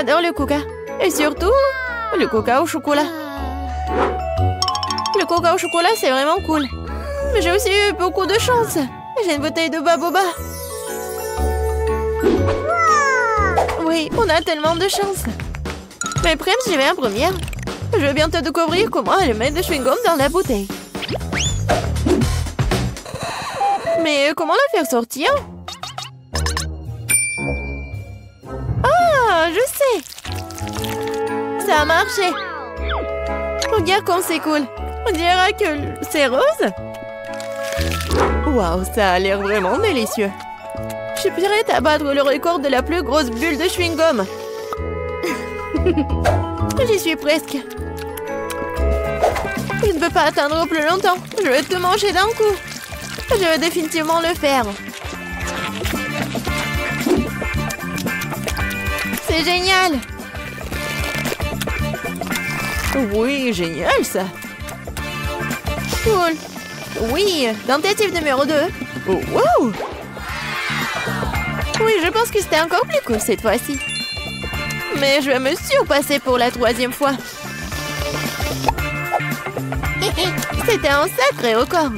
J'adore le coca. Et surtout, le coca au chocolat. Le coca au chocolat, c'est vraiment cool. Mais j'ai aussi eu beaucoup de chance. J'ai une bouteille de baboba. Oui, on a tellement de chance. Mais Prem, j'y vais en première. Je vais bientôt découvrir comment elle met de chewing-gum dans la bouteille. Mais comment la faire sortir? Ah, je sais. Ça a marché. Regarde comme c'est cool. On dirait que c'est rose. Waouh, ça a l'air vraiment délicieux. Je suis prête à battre le record de la plus grosse bulle de chewing-gum. J'y suis presque. Je ne peux pas attendre plus longtemps. Je vais tout manger d'un coup. Je vais définitivement le faire. C'est génial. Oui, génial ça. Cool. Oui, tentative numéro 2. Oh, wow. Oui, je pense que c'était encore plus cool cette fois-ci. Mais je vais me surpasser pour la 3e fois. C'était un sacré record.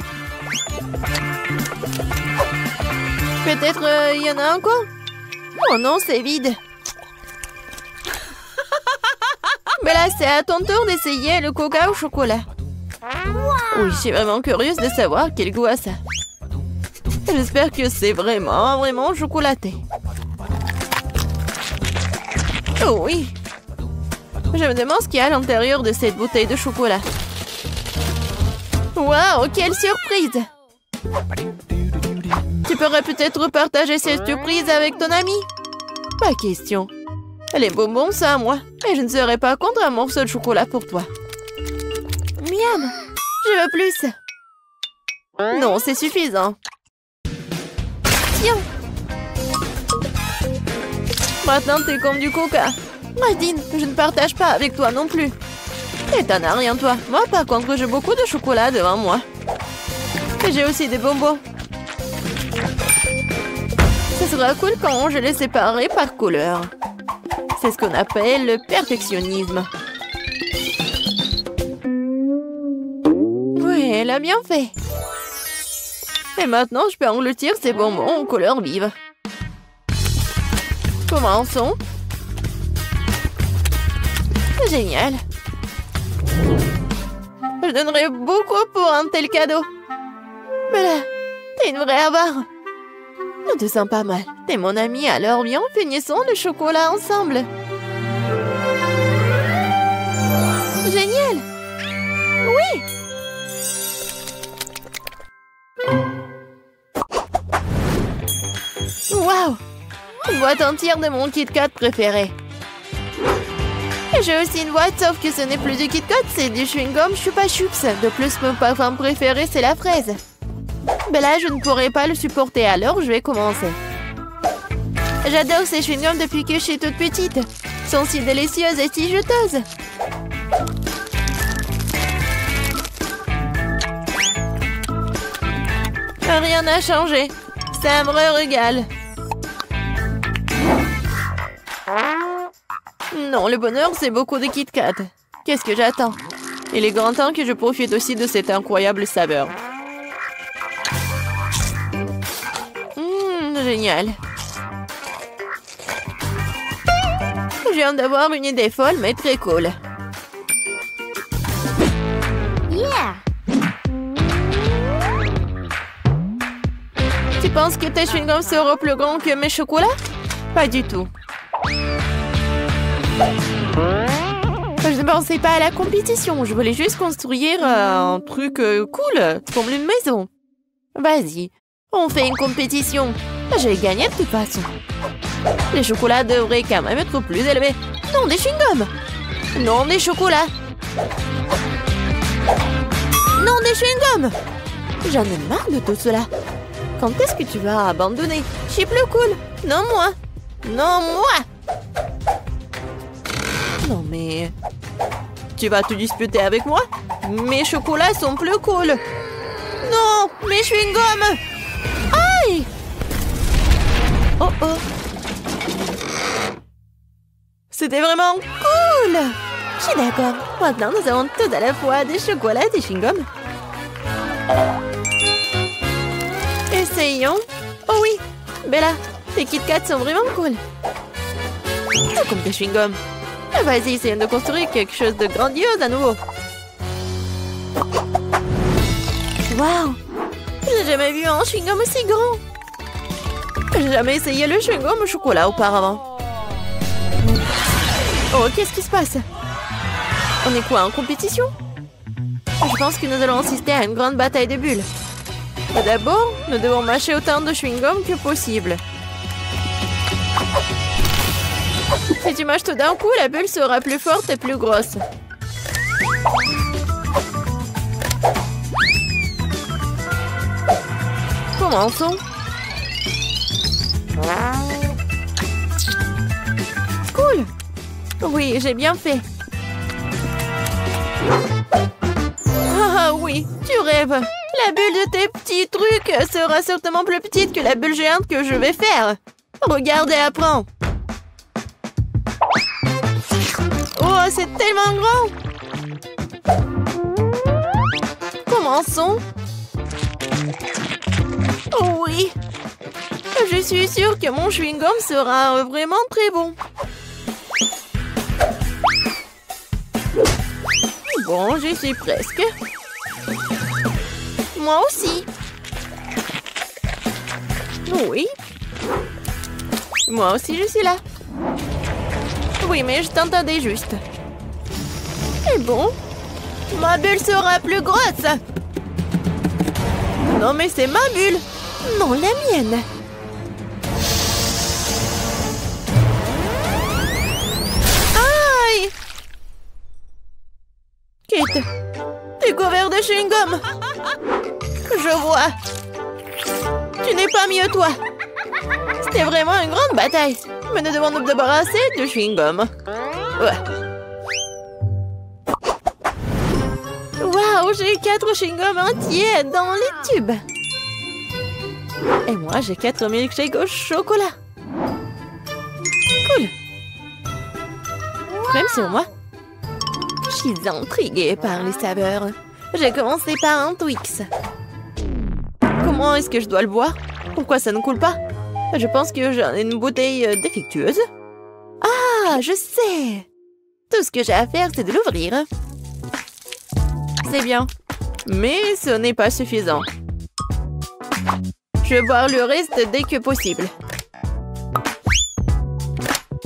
Peut-être il y en a encore? Oh non, c'est vide. Mais là, c'est à ton tour d'essayer le coca au chocolat. Oui, je suis vraiment curieuse de savoir quel goût a ça. J'espère que c'est vraiment chocolaté. Oh oui. Je me demande ce qu'il y a à l'intérieur de cette bouteille de chocolat. Waouh, quelle surprise! Tu pourrais peut-être partager cette surprise avec ton ami? Pas question. Les bonbons, c'est à moi. Et je ne serai pas contre un morceau de chocolat pour toi. Miam! Je veux plus. Non, c'est suffisant. Tiens. Maintenant, t'es comme du coca. Nadine, je ne partage pas avec toi non plus. Et t'en as rien, toi. Moi, par contre, j'ai beaucoup de chocolat devant moi. Et j'ai aussi des bonbons. Ce sera cool quand je les séparerai par couleur. C'est ce qu'on appelle le perfectionnisme. Oui, elle a bien fait. Et maintenant, je peux engloutir ces bonbons aux couleurs vives. Commençons. Génial. Je donnerais beaucoup pour un tel cadeau. Mais là, t'es une vraie avare. On te sent pas mal. T'es mon ami, alors viens, finissons le chocolat ensemble. Génial. Oui. Waouh. Une boîte entière de mon Kit Kat préféré. Et j'ai aussi une boîte, sauf que ce n'est plus du Kit Kat, c'est du chewing-gum Chupa Chups. De plus, mon parfum préféré, c'est la fraise. Mais là, je ne pourrai pas le supporter, alors je vais commencer. J'adore ces chewing-gums depuis que je suis toute petite. Ils sont si délicieuses et si juteuses. Rien n'a changé. C'est un vrai régal. Non, le bonheur, c'est beaucoup de Kit Kat. Qu'est-ce que j'attends? Il est grand temps que je profite aussi de cette incroyable saveur. Génial. Je viens d'avoir une idée folle, mais très cool. Yeah. Tu penses que tes chewing-gums seront plus grands que mes chocolats? Pas du tout. Je ne pensais pas à la compétition. Je voulais juste construire un truc cool, comme une maison. Vas-y, on fait une compétition. J'ai gagné de toute façon. Les chocolats devraient quand même être plus élevés. Non, des chewing-gums. Non, des chocolats. Non, des chewing-gums. J'en ai marre de tout cela. Quand est-ce que tu vas abandonner? Je suis plus cool. Non, moi. Non, moi. Non, mais... Tu vas te disputer avec moi? Mes chocolats sont plus cool. Non, mes chewing-gums. Aïe! Oh oh. c'était vraiment cool! Je suis d'accord. Maintenant, nous avons tout à la fois des chocolats et des chewing-gums. Essayons. Oh oui, Bella, tes Kit Kats sont vraiment cool. Tout comme tes chewing-gums. Vas-y, essayons de construire quelque chose de grandiose à nouveau. Waouh! J'ai jamais vu un chewing-gum aussi grand. J'ai jamais essayé le chewing-gum au chocolat auparavant. Oh, qu'est-ce qui se passe? On est quoi, en compétition? Je pense que nous allons assister à une grande bataille de bulles. D'abord, nous devons mâcher autant de chewing-gum que possible. Si tu mâches tout d'un coup, la bulle sera plus forte et plus grosse. Commençons. Cool. Oui, j'ai bien fait. Ah oui, tu rêves. La bulle de tes petits trucs sera certainement plus petite que la bulle géante que je vais faire. Regarde et apprends. Oh, c'est tellement grand. Commençons. Oh oui. Je suis sûre que mon chewing-gum sera vraiment très bon. Bon, j'y suis presque. Moi aussi. Oui. Moi aussi, je suis là. Oui, mais je t'entendais juste. Et bon, ma bulle sera plus grosse. Non, mais c'est ma bulle. Non, la mienne. Aïe! Kate, t'es couvert de chewing-gum. Je vois. Tu n'es pas mieux, toi. C'était vraiment une grande bataille. Mais nous devons nous débarrasser de chewing-gum. Ouais. Waouh, j'ai 4 chewing-gums entiers dans les tubes. Et moi, j'ai 4 milkshakes au chocolat. Cool. Même sur moi. Je suis intriguée par les saveurs. J'ai commencé par un Twix. Comment est-ce que je dois le boire? Pourquoi ça ne coule pas? Je pense que j'ai une bouteille défectueuse. Ah, je sais. Tout ce que j'ai à faire, c'est de l'ouvrir. C'est bien. Mais ce n'est pas suffisant. Je vais boire le reste dès que possible.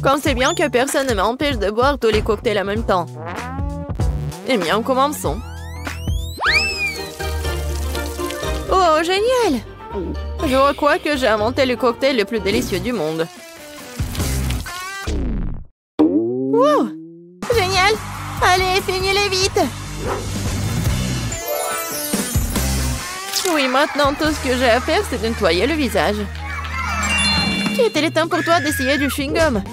Comme c'est bien que personne ne m'empêche de boire tous les cocktails en même temps. Eh bien, commençons. Oh, génial! Je crois que j'ai inventé le cocktail le plus délicieux du monde. Wow! Génial! Allez, finis-les vite! Oui, maintenant, tout ce que j'ai à faire, c'est de nettoyer le visage. Il est temps pour toi d'essayer du chewing-gum.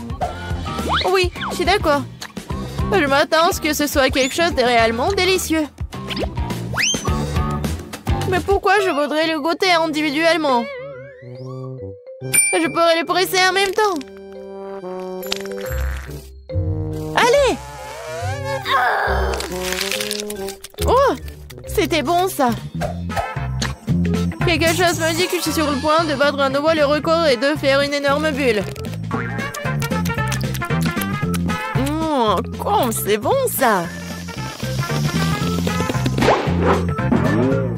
Oui, je suis d'accord. Je m'attends à ce que ce soit quelque chose de réellement délicieux. Mais pourquoi je voudrais le goûter individuellement? Je pourrais le presser en même temps. Allez! Oh! C'était bon, ça. Quelque chose me dit que je suis sur le point de battre à nouveau le record et de faire une énorme bulle. Oh, c'est bon, ça.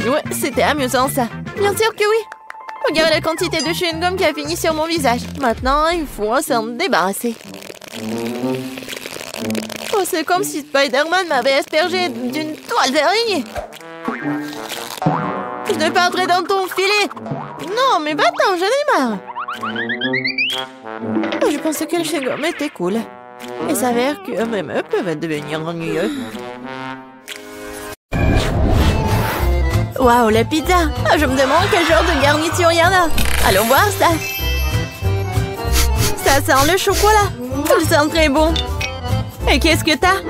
Ouais, c'était amusant, ça. Bien sûr que oui. Regarde la quantité de chewing-gum qui a fini sur mon visage. Maintenant, il faut s'en débarrasser. Oh, c'est comme si Spider-Man m'avait aspergé d'une toile d'araignée. Je ne vais pas entrer dans ton filet. Non, mais va-t'en, j'en ai marre. Oh, je pensais que le chewing-gum était cool. Il s'avère que même eux peuvent devenir ennuyeux. Waouh, la pizza! Je me demande quel genre de garniture il y en a. Allons voir ça. Ça sent le chocolat. Ça sent très bon. Et qu'est-ce que t'as?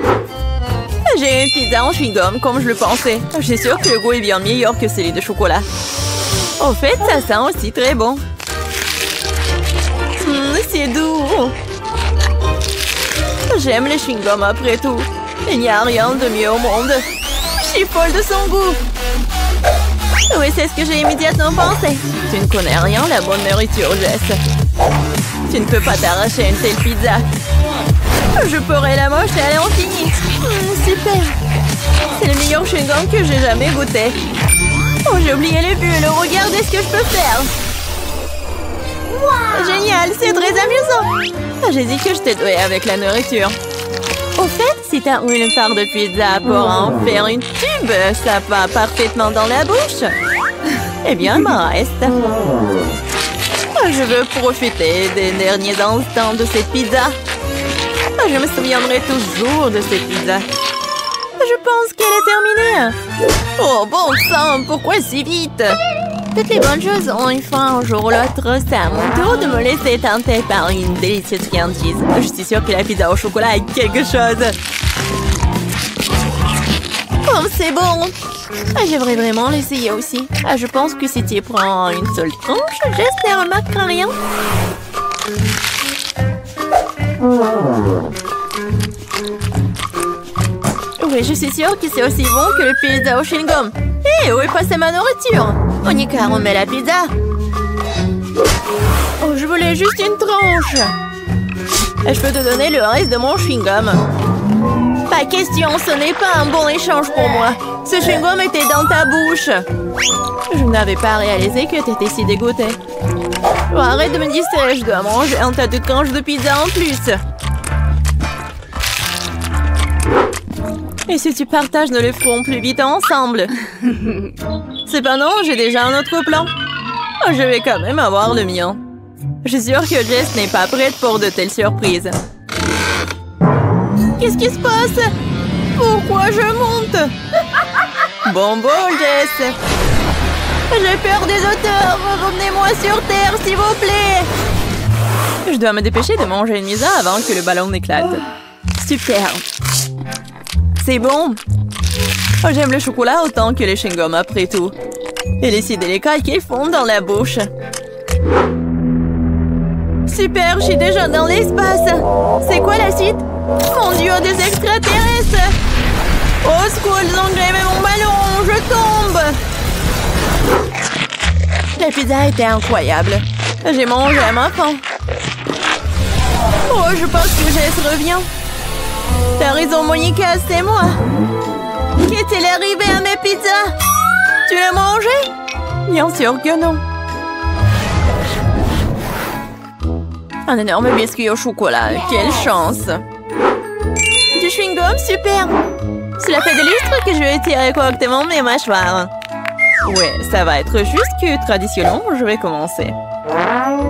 J'ai une pizza en chewing-gum, comme je le pensais. Je suis sûre que le goût est bien meilleur que celui de chocolat. Au fait, ça sent aussi très bon. C'est doux. J'aime les chewing-gums après tout. Il n'y a rien de mieux au monde. Je suis folle de son goût. Oui, c'est ce que j'ai immédiatement pensé. Tu ne connais rien la bonne nourriture, Jess. Tu ne peux pas t'arracher une telle pizza. Je pourrais la moche et à l'infini. Super. C'est le meilleur chewing-gum que j'ai jamais goûté. Oh, j'ai oublié les bulles. Regardez ce que je peux faire. Wow. Génial, c'est très amusant. J'ai dit que je t'ai doué avec la nourriture. Au fait, si t'as une part de pizza pour en faire une tube, ça va parfaitement dans la bouche. Eh bien, il m'en reste. Je veux profiter des derniers instants de cette pizza. Je me souviendrai toujours de cette pizza. Je pense qu'elle est terminée. Oh, bon sang, pourquoi si vite? Toutes les bonnes choses ont une fin un jour ou l'autre. C'est à mon tour de me laisser tenter par une délicieuse friandise. Je suis sûre que la pizza au chocolat est quelque chose. Oh, c'est bon. J'aimerais vraiment l'essayer aussi. Je pense que si tu prends une seule tranche, j'espère ne remarquera rien. Oui, je suis sûre que c'est aussi bon que le pizza au chewing-gum. Hé, où est passée ma nourriture? Monica, on met la pizza. Oh, je voulais juste une tranche. Je peux te donner le reste de mon chewing-gum. Pas question, ce n'est pas un bon échange pour moi. Ce chewing-gum était dans ta bouche. Je n'avais pas réalisé que tu étais si dégoûtée. Oh, arrête de me distraire, je dois manger un tas de tranches de pizza en plus. Et si tu partages, nous le ferons plus vite ensemble. Cependant, j'ai déjà un autre plan. Oh, je vais quand même avoir le mien. Je suis sûre que Jess n'est pas prête pour de telles surprises. Qu'est-ce qui se passe? Pourquoi je monte? Bon, Jess. J'ai peur des auteurs. Revenez-moi sur Terre, s'il vous plaît. Je dois me dépêcher de manger une pizza avant que le ballon n'éclate. Super. C'est bon. Oh, j'aime le chocolat autant que les chewing-gums après tout. Et les si délicats qu'ils font dans la bouche. Super, je suis déjà dans l'espace. C'est quoi la suite? Mon Dieu, des extraterrestres! Oh, secours, ils ont grévé mon ballon! Je tombe! La pizza était incroyable. J'ai mangé à ma faim. Oh, je pense que Jess revient. T'as raison, Monica, c'est moi. Qu'est-il arrivé à mes pizzas? Tu l'as mangé? Bien sûr que non. Un énorme biscuit au chocolat. Quelle chance! Du chewing-gum, super! Cela fait des lustres que je vais tirer correctement mes mâchoires. Ouais, ça va être juste que traditionnellement, je vais commencer.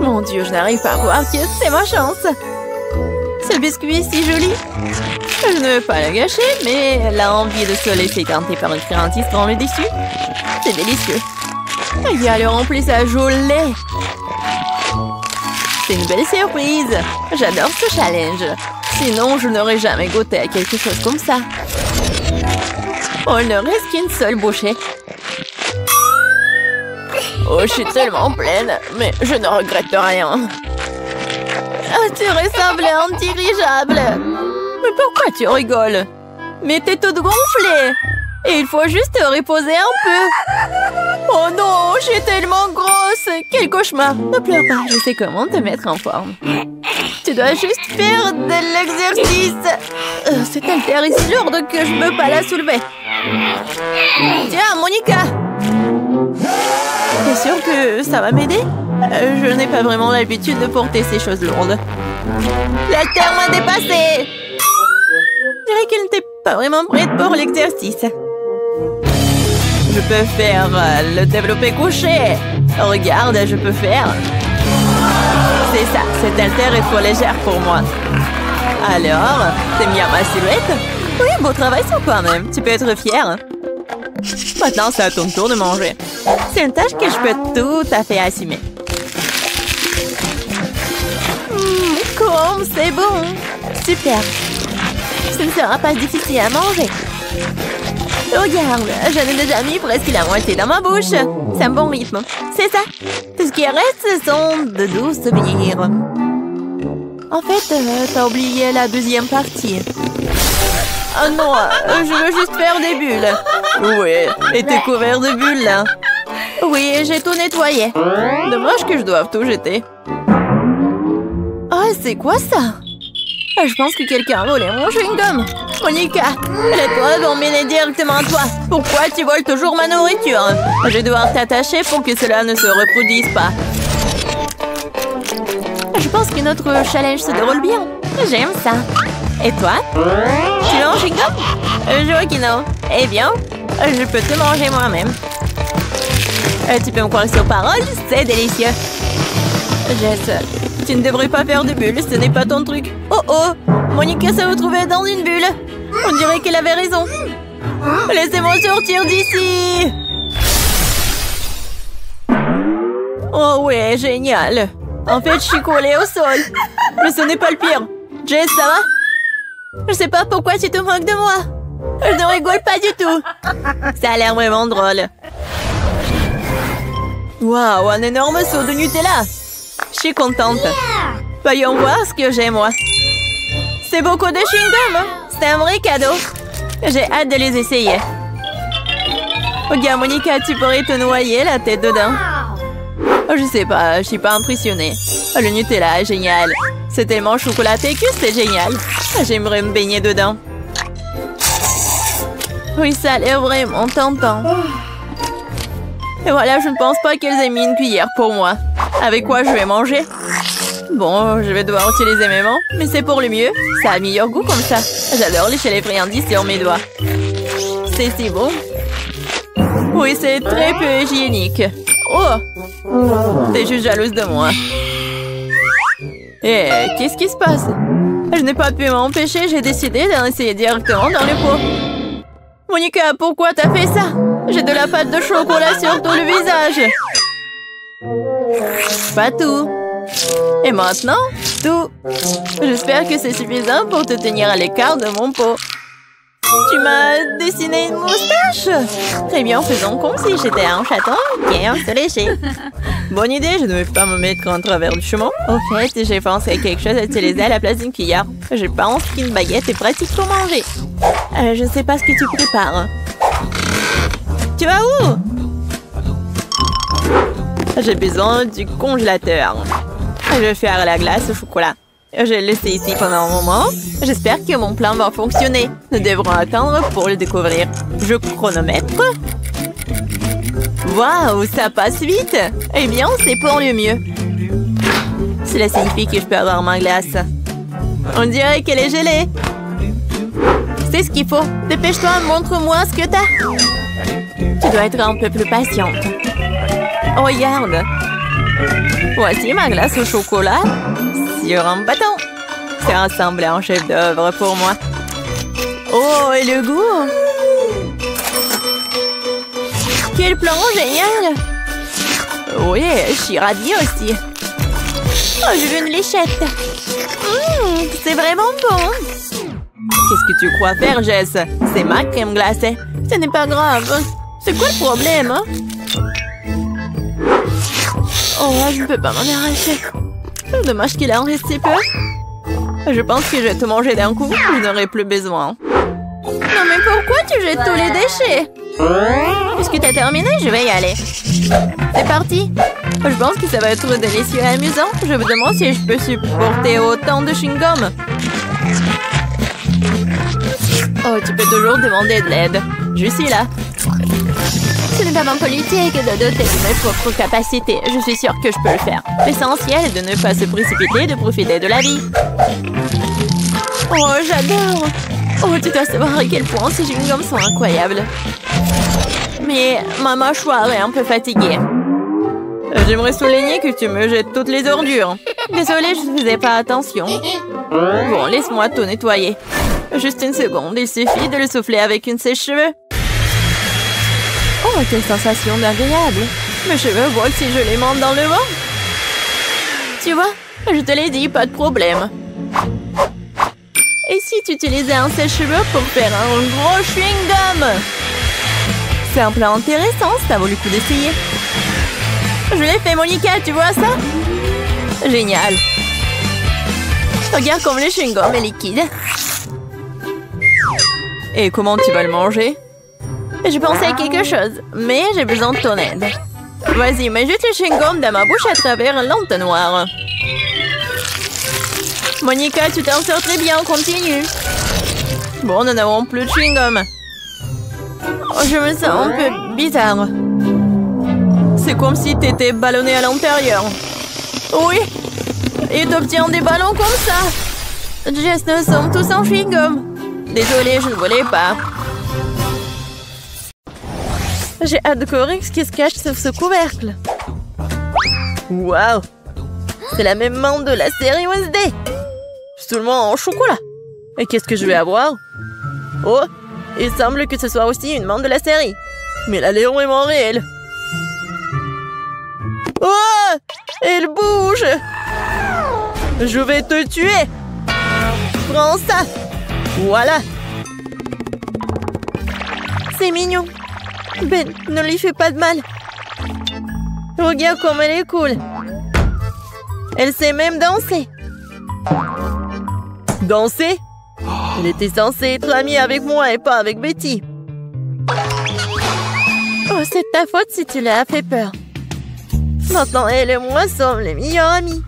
Mon Dieu, je n'arrive pas à voir que c'est ma chance. Ce biscuit est si joli. Je ne veux pas le gâcher, mais l'envie de se laisser tenter par une friandise dans le dessus, c'est délicieux. Il y a le remplissage au lait. C'est une belle surprise. J'adore ce challenge. Sinon, je n'aurais jamais goûté à quelque chose comme ça. Oh, il ne reste qu'une seule bouchée. Oh, je suis tellement pleine, mais je ne regrette rien. Oh, tu ressembles à un dirigeable. Mais pourquoi tu rigoles? Mais t'es toute gonflée. Et il faut juste te reposer un peu. Oh non, je suis tellement grosse. Quel cauchemar. Ne pleure pas, je sais comment te mettre en forme. Tu dois juste faire de l'exercice. Cette haltère est si lourde que je ne peux pas la soulever. Tiens, Monica. T'es sûre que ça va m'aider? Je n'ai pas vraiment l'habitude de porter ces choses lourdes. L'haltère m'a dépassée. Je dirais qu'elle n'était pas vraiment prête pour l'exercice. Je peux faire le développé couché. Regarde, je peux faire. C'est ça, cette haltère est trop légère pour moi. Alors, t'aimes bien ma silhouette? Oui, beau travail sur toi-même. Tu peux être fière. Maintenant, c'est à ton tour de manger. C'est une tâche que je peux tout à fait assumer. Comme c'est bon. Super. Ce ne sera pas difficile à manger. Regarde, j'en ai déjà mis presque la moitié dans ma bouche. C'est un bon rythme. C'est ça. Tout ce qui reste, ce sont de doux souvenirs. En fait, t'as oublié la deuxième partie. Oh non, je veux juste faire des bulles. Ouais, et t'es couvert de bulles, là. Oui, j'ai tout nettoyé. Dommage que je doive tout jeter. Oh, c'est quoi ça? Je pense que quelqu'un a volé mon chewing-gum. Monica, les preuves vont mener directement à toi. Pourquoi tu voles toujours ma nourriture? Je vais devoir t'attacher pour que cela ne se reproduise pas. Je pense que notre challenge se déroule bien. J'aime ça. Et toi? Tu veux un chewing-gum? Je vois que non. Eh bien, je peux te manger moi-même. Tu peux me croire sur parole, c'est délicieux. Jess, tu ne devrais pas faire de bulles, ce n'est pas ton truc. Oh oh, Monica s'est retrouvée dans une bulle. On dirait qu'elle avait raison. Laissez-moi sortir d'ici. Oh ouais, génial. En fait, je suis collée au sol. Mais ce n'est pas le pire. Jess, ça va? Je sais pas pourquoi tu te moques de moi. Je ne rigole pas du tout. Ça a l'air vraiment drôle. Waouh, un énorme seau de Nutella. Je suis contente. Voyons voir ce que j'ai, moi. C'est beaucoup de chewing-gum. C'est un vrai cadeau. J'ai hâte de les essayer. Regarde, Monica, tu pourrais te noyer la tête dedans. Je sais pas, je suis pas impressionnée. Le Nutella est génial. C'est tellement chocolaté que c'est génial. J'aimerais me baigner dedans. Oui, ça a l'air vraiment tentant. Et voilà, je ne pense pas qu'elles aient mis une cuillère pour moi. Avec quoi je vais manger? Bon, je vais devoir utiliser mes mains, mais c'est pour le mieux. Ça a meilleur goût comme ça. J'adore lécher les friandises sur mes doigts. C'est si bon. Oui, c'est très peu hygiénique. Oh! T'es juste jalouse de moi. Eh, qu'est-ce qui se passe? Je n'ai pas pu m'empêcher, j'ai décidé d'en essayer directement dans le pot. Monica, pourquoi t'as fait ça? J'ai de la pâte de chocolat sur tout le visage. Pas tout. Et maintenant, tout. J'espère que c'est suffisant pour te tenir à l'écart de mon pot. Tu m'as dessiné une moustache? Très bien, faisons comme si j'étais un chaton bien se lécher. Bonne idée, je ne vais pas me mettre en travers du chemin. Au fait, j'ai pensé à quelque chose à utiliser à la place d'une cuillère. Je pense qu'une baguette est pratique pour manger. Je ne sais pas ce que tu prépares. Tu vas où? J'ai besoin du congélateur. Je vais faire la glace au chocolat. Je vais le laisser ici pendant un moment. J'espère que mon plan va fonctionner. Nous devrons attendre pour le découvrir. Je chronomètre. Waouh, ça passe vite. Eh bien, c'est pour le mieux. Cela signifie que je peux avoir ma glace. On dirait qu'elle est gelée. C'est ce qu'il faut. Dépêche-toi, montre-moi ce que t'as. Tu dois être un peu plus patiente. Regarde. Voici ma glace au chocolat sur un bâton. C'est rassemblé en chef-d'œuvre pour moi. Oh, et le goût! Quel plan génial! Oui, je suis ravie aussi. Oh, je veux une léchette. C'est vraiment bon. Qu'est-ce que tu crois faire, Jess? C'est ma crème glacée. Ce n'est pas grave. C'est quoi le problème, hein? Oh, je ne peux pas m'en arracher. Dommage qu'il en reste si peu. Je pense que je vais te manger d'un coup. Je n'aurai plus besoin. Non, mais pourquoi tu jettes tous les déchets? Puisque tu as terminé, je vais y aller. C'est parti. Je pense que ça va être délicieux et amusant. Je me demande si je peux supporter autant de chewing-gum. Oh, tu peux toujours demander de l'aide. Je suis là. Ce n'est pas ma politique de doter de mes propres capacités. Je suis sûre que je peux le faire. L'essentiel est de ne pas se précipiter et de profiter de la vie. Oh, j'adore! Oh, tu dois savoir à quel point ces chewing-gums sont incroyables. Mais ma mâchoire est un peu fatiguée. J'aimerais souligner que tu me jettes toutes les ordures. Désolée, je ne faisais pas attention. Bon, laisse-moi tout nettoyer. Juste une seconde, il suffit de le souffler avec une sèche-cheveux. Oh, quelle sensation agréable! Mes cheveux volent si je les monte dans le vent. Tu vois, je te l'ai dit, pas de problème. Et si tu utilisais un sèche-cheveux pour faire un gros chewing-gum? C'est un plan intéressant, ça vaut le coup d'essayer. Je l'ai fait, Monica, tu vois ça? Génial. Regarde comme le chewing-gum est liquide. Et comment tu vas le manger? Je pensais à quelque chose, mais j'ai besoin de ton aide. Vas-y, mets juste le chewing-gum dans ma bouche à travers l'entonnoir. Monica, tu t'en sors très bien, continue. Bon, nous n'avons plus de chewing-gum. Oh, je me sens un peu bizarre. C'est comme si t'étais ballonné à l'intérieur. Oui, et t'obtiens des ballons comme ça. Jess, nous sommes tous en chewing-gum. Désolée, je ne voulais pas. J'ai hâte de découvrir ce qui se cache sous ce couvercle. Waouh! C'est la même menthe de la série Wednesday. Seulement en chocolat. Et qu'est-ce que je vais avoir? Oh, il semble que ce soit aussi une menthe de la série. Mais elle est vraiment réelle. Oh! Elle bouge! Je vais te tuer! Prends ça! Voilà! C'est mignon. Ben, ne lui fais pas de mal. Regarde comme elle est cool. Elle sait même danser. Danser? Elle était censée être amie avec moi et pas avec Betty. Oh, c'est ta faute si tu l'as fait peur. Maintenant, elle et moi sommes les meilleurs amis.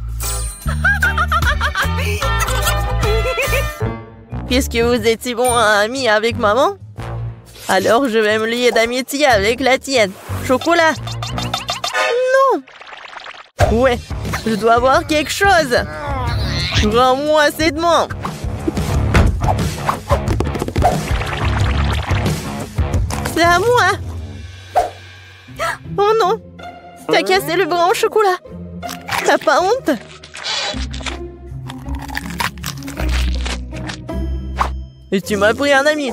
Puisque vous êtes si bons amis avec maman, alors je vais me lier d'amitié avec la tienne. Chocolat. Non. Ouais, je dois avoir quelque chose. Rends-moi cette menthe. C'est à moi. Oh non. T'as cassé le bras en chocolat. T'as pas honte? Et tu m'as pris un ami.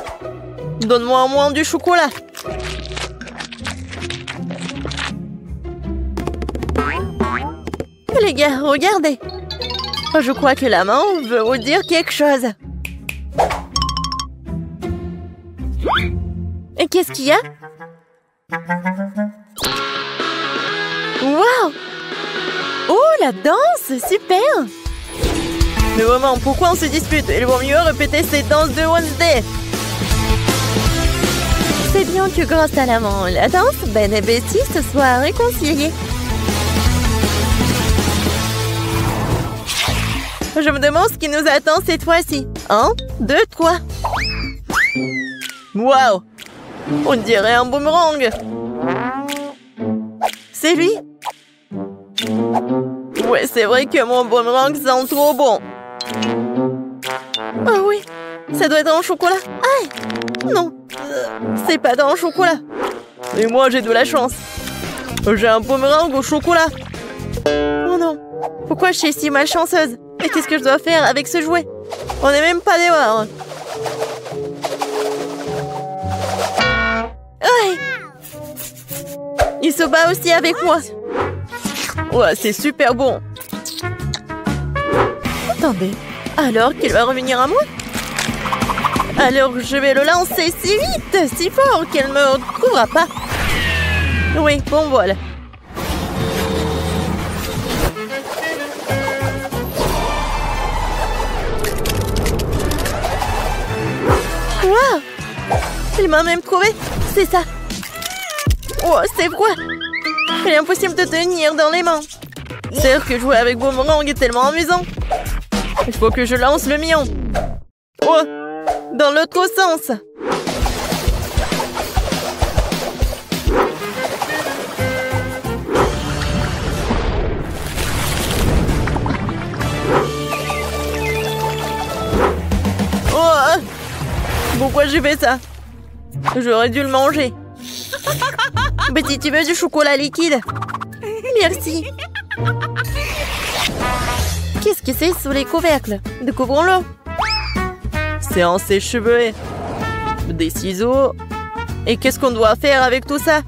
Donne-moi au moins du chocolat. Les gars, regardez. Je crois que la main veut vous dire quelque chose. Et qu'est-ce qu'il y a? Waouh! Oh, la danse! Super! Mais vraiment, pourquoi on se dispute? Il vaut mieux répéter cette danse de Wednesday. C'est bien que grâce à la danse, Ben et Betty se soient réconciliés. Je me demande ce qui nous attend cette fois-ci. 1, 2, 3. Waouh! On dirait un boomerang. C'est lui? Ouais, c'est vrai que mon boomerang sent trop bon. Ah oui, ça doit être en chocolat. Aïe! Non, c'est pas dans le chocolat. Et moi, j'ai de la chance. J'ai un boomerang au chocolat. Oh non, pourquoi je suis si malchanceuse? Et qu'est-ce que je dois faire avec ce jouet? On n'est même pas dehors. Aïe! Il se bat aussi avec moi. Ouais, c'est super bon. Attendez, alors qu'il va revenir à moi? Alors je vais le lancer si vite, si fort qu'elle ne me retrouvera pas. Oui, bon voilà. Waouh! Il m'a même trouvé. C'est ça. Oh, c'est froid. Il est impossible de tenir dans les mains. C'est sûr que jouer avec boomerang est tellement amusant. Il faut que je lance le mien. Oh, dans l'autre sens. Oh, pourquoi j'ai fait ça? J'aurais dû le manger. Betty, tu veux du chocolat liquide? Merci. Qu'est-ce que c'est sous les couvercles? Découvrons-le. C'est un sèche-cheveux. Des ciseaux. Et qu'est-ce qu'on doit faire avec tout ça?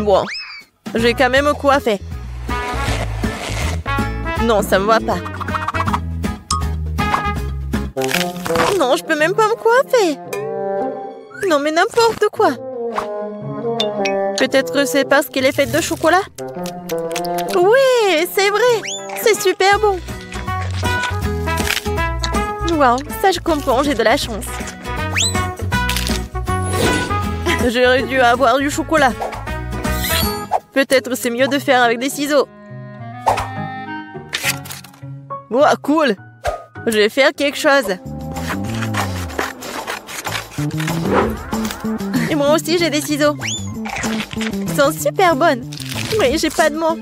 Bon, j'ai quand même coiffé. Non, ça me va pas. Non, je peux même pas me coiffer. Non, mais n'importe quoi. Peut-être c'est parce qu'elle est faite de chocolat? Oui, c'est vrai. C'est super bon. Wow, ça je comprends, j'ai de la chance. J'aurais dû avoir du chocolat. Peut-être c'est mieux de faire avec des ciseaux. Wow, cool. Je vais faire quelque chose. Et moi aussi, j'ai des ciseaux. Ils sont super bonnes. Mais j'ai pas de mots.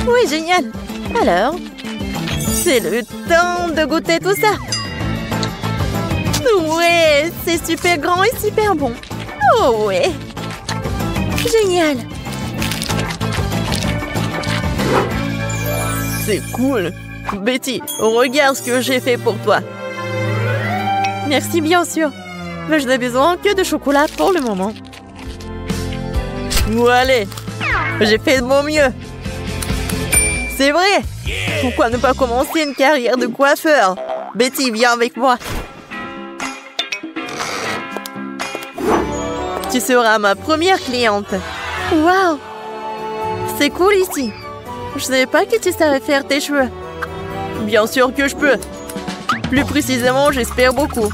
Oui, génial. Alors, c'est le temps de goûter tout ça. Ouais, c'est super grand et super bon. Oh ouais. Génial. C'est cool. Betty, regarde ce que j'ai fait pour toi. Merci, bien sûr. Mais je n'ai besoin que de chocolat pour le moment. Bon, allez. J'ai fait de mon mieux. C'est vrai. Pourquoi ne pas commencer une carrière de coiffeur? Betty, viens avec moi. Tu seras ma première cliente. Waouh. C'est cool ici. Je ne savais pas que tu savais faire tes cheveux. Bien sûr que je peux. Plus précisément, j'espère beaucoup.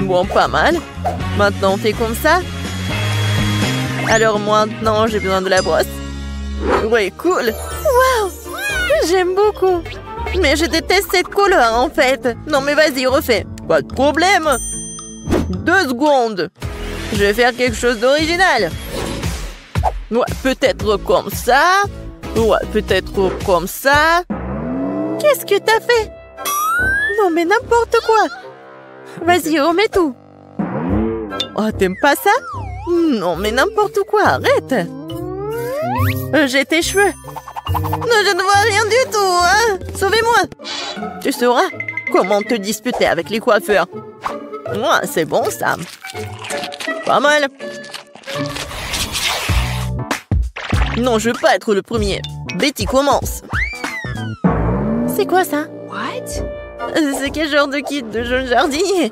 Bon, pas mal. Maintenant, on fait comme ça. Alors maintenant, j'ai besoin de la brosse. Ouais, cool. Waouh. J'aime beaucoup. Mais je déteste cette couleur, en fait. Non, mais vas-y, refais. Pas de problème. 2 secondes. Je vais faire quelque chose d'original. Ouais, peut-être comme ça. Ouais, peut-être comme ça. Qu'est-ce que t'as fait? Non, mais n'importe quoi. Vas-y, remets tout. Oh, t'aimes pas ça? Non, mais n'importe quoi, arrête. J'ai tes cheveux. Non, je ne vois rien du tout, hein. Sauvez-moi. Tu sauras comment te disputer avec les coiffeurs. Ouais, c'est bon, ça. Pas mal. Non, je veux pas être le premier. Betty, commence. C'est quoi ça? What? C'est quel genre de kit de jeune jardinier?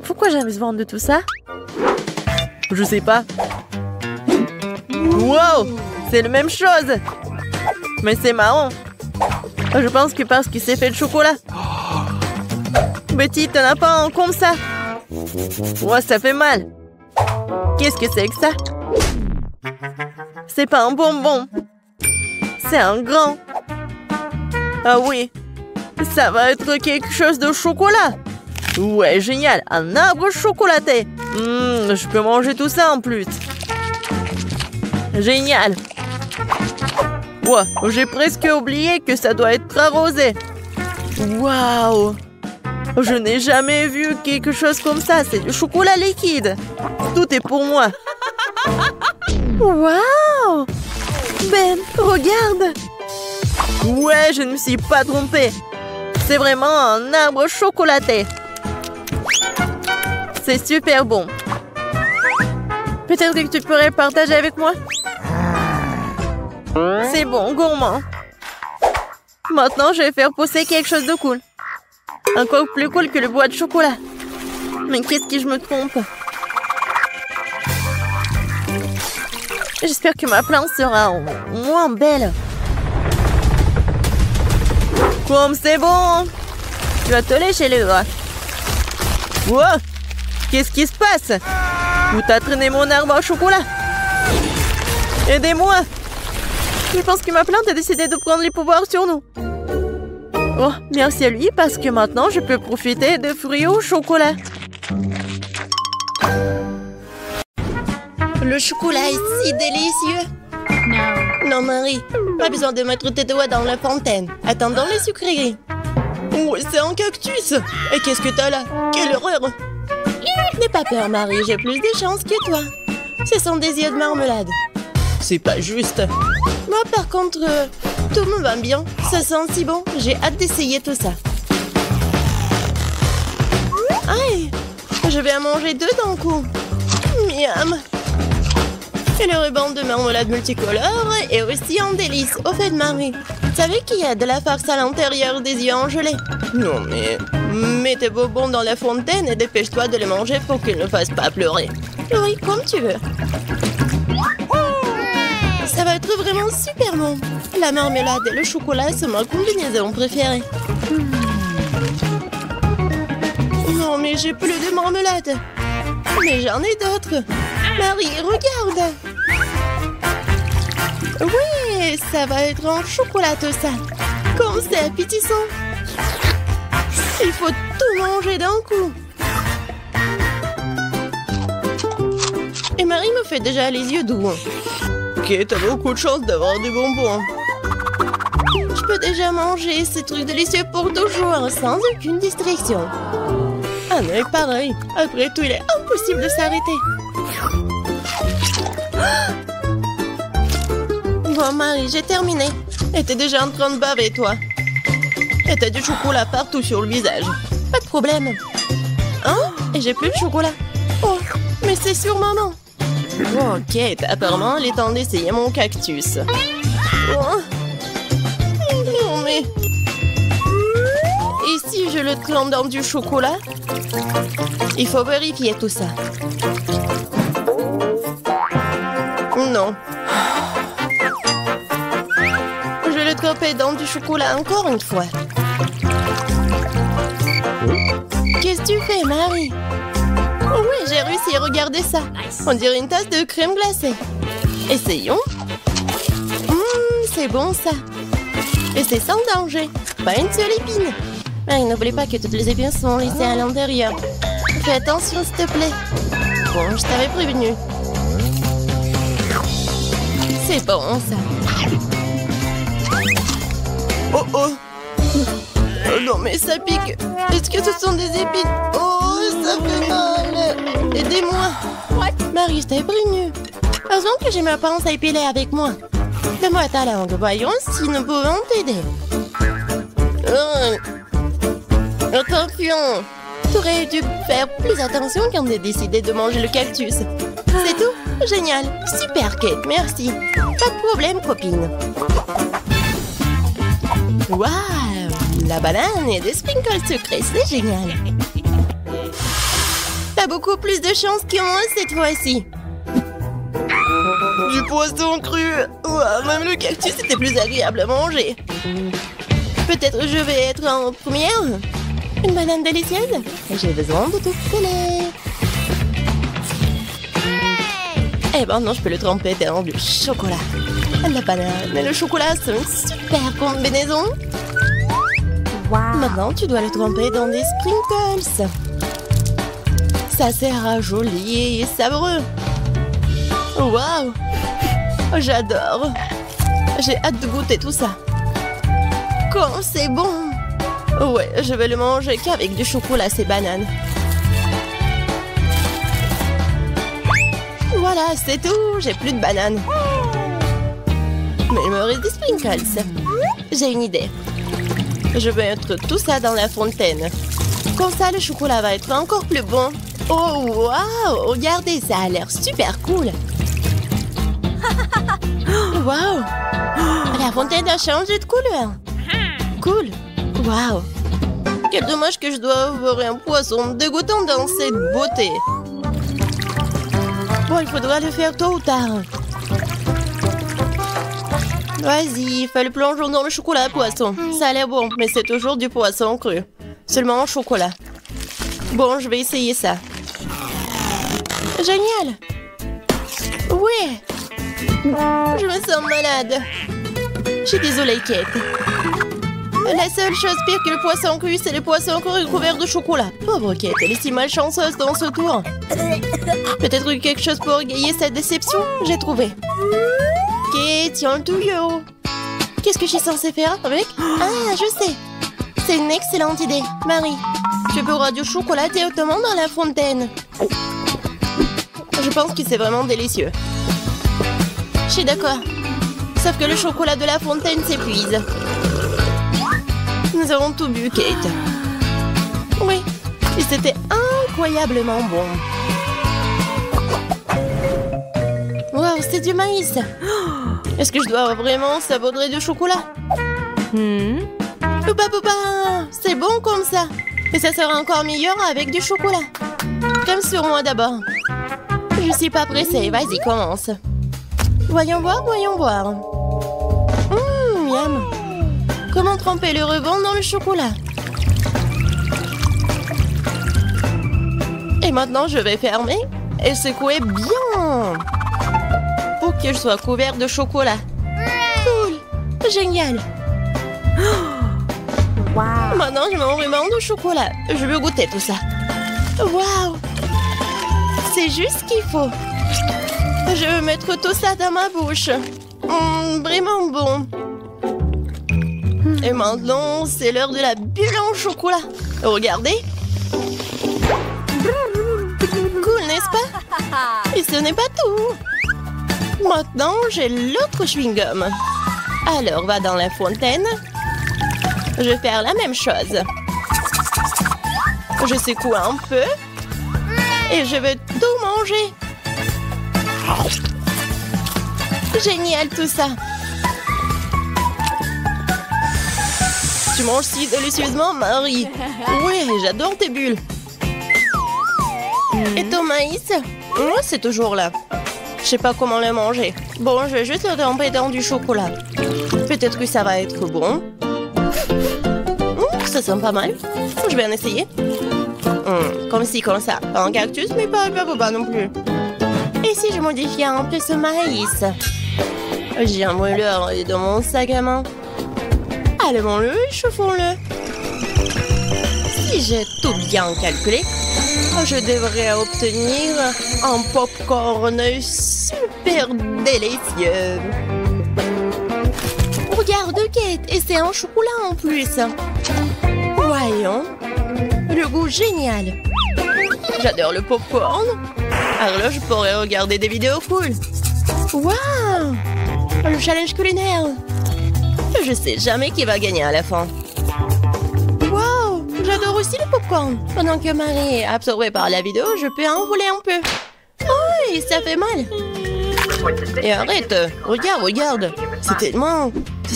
Pourquoi j'ai besoin de tout ça? Je sais pas. Wow! C'est la même chose! Mais c'est marrant. Je pense que parce qu'il s'est fait le chocolat. Betty, t'en as pas un comme ça? Ouais, ça fait mal. Qu'est-ce que c'est que ça? C'est pas un bonbon. C'est un grand. Ah oui. Ça va être quelque chose de chocolat. Ouais, génial. Un arbre chocolaté. Je peux manger tout ça en plus. Génial. Ouais, j'ai presque oublié que ça doit être arrosé. Waouh. Je n'ai jamais vu quelque chose comme ça. C'est du chocolat liquide. Tout est pour moi. Waouh. Ben, regarde. Ouais, je ne me suis pas trompée. C'est vraiment un arbre chocolaté. C'est super bon. Peut-être que tu pourrais partager avec moi? C'est bon, gourmand. Maintenant, je vais faire pousser quelque chose de cool. Encore plus cool que le bois de chocolat. Mais qu'est-ce que je me trompe? J'espère que ma plante sera moins belle. Comme c'est bon. Tu vas te lécher les doigts. Wow. Qu'est-ce qui se passe? Où t'as traîné mon arbre au chocolat? Aidez-moi. Je pense que ma plante a décidé de prendre les pouvoirs sur nous. Oh, merci à lui parce que maintenant je peux profiter de fruits au chocolat. Le chocolat est si délicieux. Non, Marie, pas besoin de mettre tes doigts dans la fontaine. Attends dans les sucreries. Oh, c'est un cactus. Et qu'est-ce que t'as là? Quelle horreur. N'aie pas peur, Marie, j'ai plus de chance que toi. Ce sont des yeux de marmelade. C'est pas juste. Moi, par contre, tout me va bien. Ça sent si bon. J'ai hâte d'essayer tout ça. Aïe, je vais en manger 2 d'un coup. Miam. Et le ruban de marmelade multicolore est aussi un délice. Au fait, Marie, tu savais qu'il y a de la farce à l'intérieur des yeux en gelée? Non, mais mets tes bonbons dans la fontaine et dépêche-toi de les manger pour qu'ils ne fassent pas pleurer. Oui, comme tu veux. Ça va être vraiment super bon. La marmelade et le chocolat sont ma combinaison préférée. Non, mais j'ai plus de marmelade. Mais j'en ai d'autres. Marie, regarde. Oui, ça va être en chocolat tout ça. Comme c'est appétissant. Il faut tout manger d'un coup. Et Marie me fait déjà les yeux doux. Ok, t'as beaucoup de chance d'avoir des bonbons. Je peux déjà manger ces trucs délicieux pour toujours, sans aucune distraction. Un œil pareil. Après tout, il est impossible de s'arrêter. Bon, Marie, j'ai terminé. Et t'es déjà en train de baver, toi. Et t'as du chocolat partout sur le visage. Pas de problème. Hein? Et j'ai plus de chocolat. Oh, mais c'est sur maman. Ok, apparemment, il est temps d'essayer mon cactus. Oh. Non, mais... Et si je le trempe dans du chocolat? Il faut vérifier tout ça. Non. Je vais le tremper dans du chocolat encore une fois. Qu'est-ce que tu fais, Marie? Oh oui, j'ai réussi, regardez ça. On dirait une tasse de crème glacée. Essayons. C'est bon ça. Et c'est sans danger. Pas une seule épine. Marie, n'oublie pas que toutes les épines sont laissées à l'intérieur. Fais attention, s'il te plaît. Bon, je t'avais prévenu. C'est bon ça. Oh oh. Oh non, mais ça pique. Est-ce que ce sont des épines? Oh, ça fait mal. Aidez-moi. Marie, je t'ai prévenu. Heureusement que j'ai ma pince à épiler avec moi. Donne-moi ta langue, voyons si nous pouvons t'aider. Attention. Tu aurais dû faire plus attention quand tu as décidé de manger le cactus. C'est tout? Génial. Super, Kate, merci. Pas de problème, copine. Waouh! La banane et des sprinkles sucrés, c'est génial. T'as beaucoup plus de chance que moi cette fois-ci. Du poisson cru. Ouah, même le cactus était plus agréable à manger. Peut-être je vais être en première. Une banane délicieuse. J'ai besoin de tout filer. Eh ben non, je peux le tremper dans du chocolat. La banane et le chocolat, c'est une super combinaison. Wow. Maintenant, tu dois le tremper dans des sprinkles. Ça sera joli et savoureux. Waouh! J'adore. J'ai hâte de goûter tout ça. Quand c'est bon! Ouais, je vais le manger qu'avec du chocolat, ces bananes. Voilà, c'est tout. J'ai plus de bananes. Mais il me reste des sprinkles. J'ai une idée. Je vais mettre tout ça dans la fontaine. Comme ça, le chocolat va être encore plus bon. Oh, waouh! Regardez, ça a l'air super cool. Waouh! La fontaine a changé de couleur. Cool. Waouh! Quel dommage que je dois avoir un poisson dégoûtant dans cette beauté. Bon, il faudra le faire tôt ou tard. Vas-y, fais le plongeon dans le chocolat poisson. Ça a l'air bon, mais c'est toujours du poisson cru. Seulement en chocolat. Bon, je vais essayer ça. Génial! Oui! Je me sens malade. Je suis désolée, Kate. La seule chose pire que le poisson cru, c'est le poisson cru recouvert de chocolat. Pauvre Kate, elle est si malchanceuse dans ce tour. Peut-être quelque chose pour égayer cette déception? J'ai trouvé. Kate, tiens le tuyau. Qu'est-ce que je suis censée faire avec? Ah, je sais. C'est une excellente idée. Marie, tu peux du chocolat directement dans la fontaine. Je pense que c'est vraiment délicieux. Je suis d'accord. Sauf que le chocolat de la fontaine s'épuise. Nous avons tout bu, Kate. Oui, et c'était incroyablement bon. Wow, c'est du maïs. Est-ce que je dois vraiment savourer du chocolat? Poupa, poupa, c'est bon comme ça. Et ça sera encore meilleur avec du chocolat. Crème sur moi d'abord. Je suis pas pressée, vas-y, commence. Voyons voir, voyons voir. miam. Comment tremper le ruban dans le chocolat? Et maintenant, je vais fermer et secouer bien pour qu'il soit couvert de chocolat. Cool! Génial! Wow. Maintenant, je mets mon ruban de chocolat. Je veux goûter tout ça. Waouh! C'est juste ce qu'il faut. Je veux mettre tout ça dans ma bouche. Vraiment bon. Et maintenant, c'est l'heure de la bulle en chocolat. Regardez. Cool, n'est-ce pas? Et ce n'est pas tout. Maintenant, j'ai l'autre chewing-gum. Alors, va dans la fontaine. Je vais faire la même chose. Je secoue un peu. Et je vais tout manger. Génial tout ça. Tu manges si délicieusement, Marie. Oui, j'adore tes bulles. Et ton maïs? Moi, c'est toujours là. Je sais pas comment le manger. Bon, je vais juste le tremper dans du chocolat. Peut-être que ça va être bon. Ça sent pas mal. Je vais en essayer. Comme ci, comme ça. Pas un cactus, mais pas non plus. Et si je modifiais un peu ce maïs? J'ai un brûleur dans mon sac à main. Allumons-le et chauffons-le. Si j'ai tout bien calculé, je devrais obtenir un popcorn super délicieux. Regarde, Kate, et c'est un chocolat en plus. Voyons. Le goût génial. J'adore le popcorn. Alors là, je pourrais regarder des vidéos cool. Waouh! Le challenge culinaire. Je sais jamais qui va gagner à la fin. Waouh! J'adore aussi le popcorn. Pendant que Marie est absorbée par la vidéo, je peux en voler un peu. Oh, ça fait mal. Et arrête. Regarde. C'est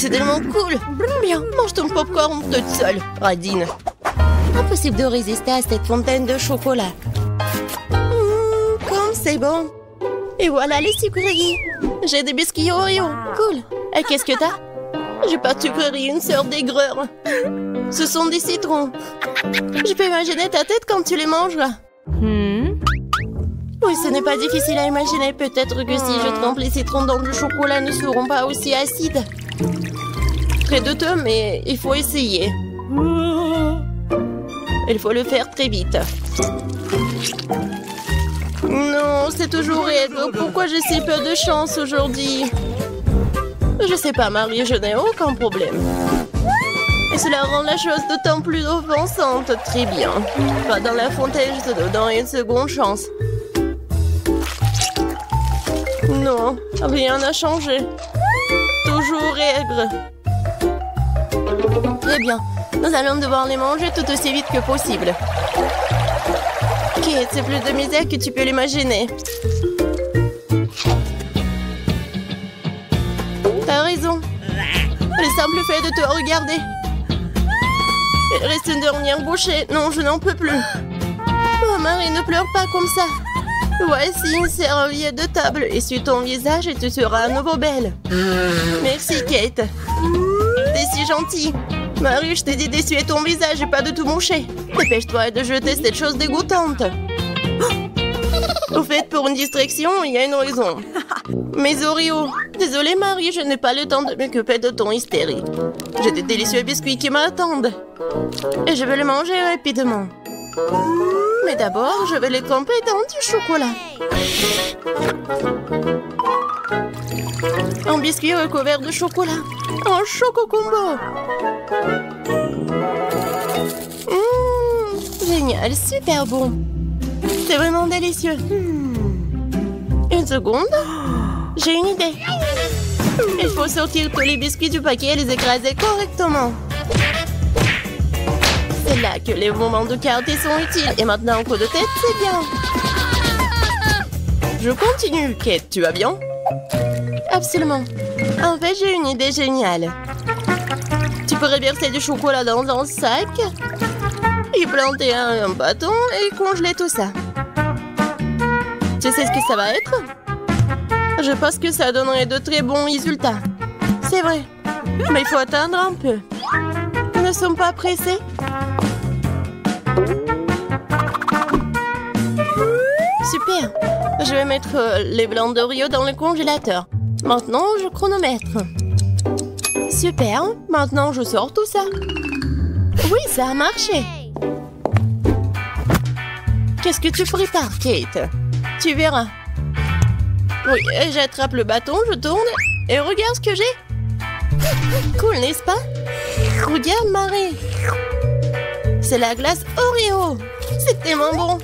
tellement cool. Bien, mange ton popcorn toute seule, Radine. Impossible de résister à cette fontaine de chocolat. Comme c'est bon. Et voilà les sucreries. J'ai des biscuits Oreo. Cool. Et qu'est-ce que t'as? J'ai pas de sucrerie, une sœur d'aigreur. Ce sont des citrons. Je peux imaginer ta tête quand tu les manges. Oui, ce n'est pas difficile à imaginer. Peut-être que si je trempe les citrons dans du chocolat, ne seront pas aussi acides. Très douteux, mais il faut essayer. Il faut le faire très vite. Non, c'est toujours aigre. Pourquoi j'ai si peu de chance aujourd'hui? Je sais pas, Marie, je n'ai aucun problème. Et cela rend la chose d'autant plus offensante. Très bien. Pas dans la fontaine, je te donne une seconde chance. Non, rien n'a changé. Toujours aigre. Très bien. Nous allons devoir les manger tout aussi vite que possible. Kate, c'est plus de misère que tu peux l'imaginer. T'as raison. Le simple fait de te regarder. Il reste une dernière bouchée. Non, je n'en peux plus. Oh, Marie, ne pleure pas comme ça. Voici une serviette de table. Essuie ton visage et tu seras à nouveau belle. Merci, Kate. T'es si gentille. Marie, je t'ai dit d'essuyer ton visage et pas de tout moucher. Dépêche-toi de jeter cette chose dégoûtante. Au fait, pour une distraction, il y a une raison. Mes Oreos. Désolée, Marie, je n'ai pas le temps de m'occuper de ton hystérie. J'ai des délicieux biscuits qui m'attendent. Et je vais les manger rapidement. Mais d'abord, je vais les tremper dans du chocolat. Un biscuit recouvert de chocolat. Un choco combo. Génial, super bon. C'est vraiment délicieux. Une seconde. J'ai une idée. Il faut sortir tous les biscuits du paquet et les écraser correctement. C'est là que les moments de quartier sont utiles. Et maintenant, un coup de tête, c'est bien. Je continue. Kate, tu vas bien? Absolument. En fait, j'ai une idée géniale. Tu pourrais verser du chocolat dans un sac y planter un bâton et congeler tout ça. Tu sais ce que ça va être? Je pense que ça donnerait de très bons résultats. C'est vrai. Mais il faut attendre un peu. Nous ne sommes pas pressés. Super. Je vais mettre les blancs d'Oreo dans le congélateur. Maintenant, je chronomètre. Super. Maintenant, je sors tout ça. Oui, ça a marché. Qu'est-ce que tu prépares, Kate? Tu verras. Oui, j'attrape le bâton, je tourne et regarde ce que j'ai. Cool, n'est-ce pas? Regarde, Marie. C'est la glace Oreo. C'est tellement bon.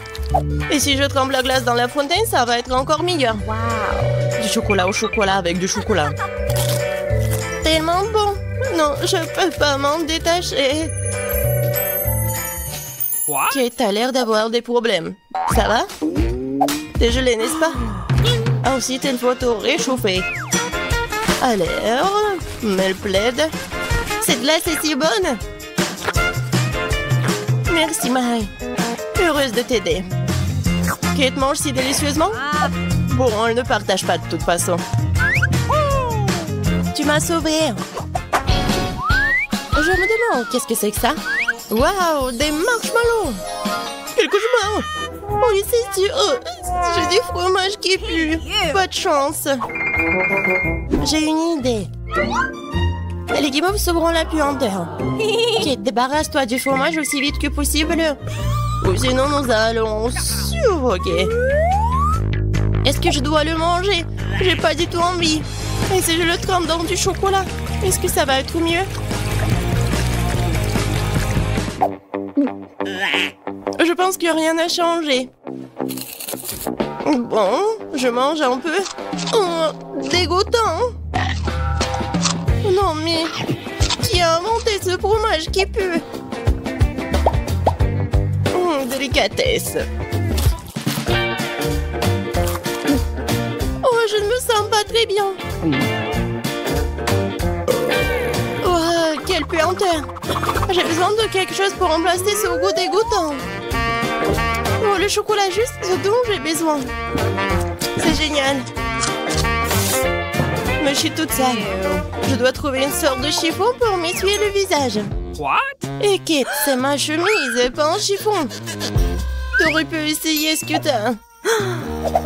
Et si je trempe la glace dans la fontaine, ça va être encore meilleur. Wow. Du chocolat au chocolat avec du chocolat. Tellement bon. Non, je peux pas m'en détacher. What? Kate a l'air d'avoir des problèmes. Ça va? T'es gelé, n'est-ce pas? Ensuite, il faut tout réchauffer. Alors, mets le plaid. Cette glace est si bonne. Merci, Marie. Heureuse de t'aider. Kate mange si délicieusement. Bon, elle ne partage pas de toute façon. Tu m'as sauvée. Je me demande, qu'est-ce que c'est que ça? Waouh, des marshmallows. Quel cauchemar. Oui, c'est sûr. J'ai du fromage qui pue. Pas de chance. J'ai une idée. Les guimauves sauveront la puanteur. Kate, débarrasse-toi du fromage aussi vite que possible. Ou sinon, nous allons suffoquer. Est-ce que je dois le manger? J'ai pas du tout envie. Et si je le trempe dans du chocolat, est-ce que ça va être mieux? Je pense que rien n'a changé. Bon, je mange un peu. Oh, dégoûtant. Non mais, qui a inventé ce fromage qui pue? Délicatesse. Oh, je ne me sens pas très bien. Oh, quelle puanteur. J'ai besoin de quelque chose pour remplacer ce goût dégoûtant. Oh, le chocolat juste ce dont j'ai besoin. C'est génial. Mais je suis toute sale. Je dois trouver une sorte de chiffon pour m'essuyer le visage. What? Et Kate, c'est ma chemise, pas un chiffon. T'aurais pu essayer ce que t'as.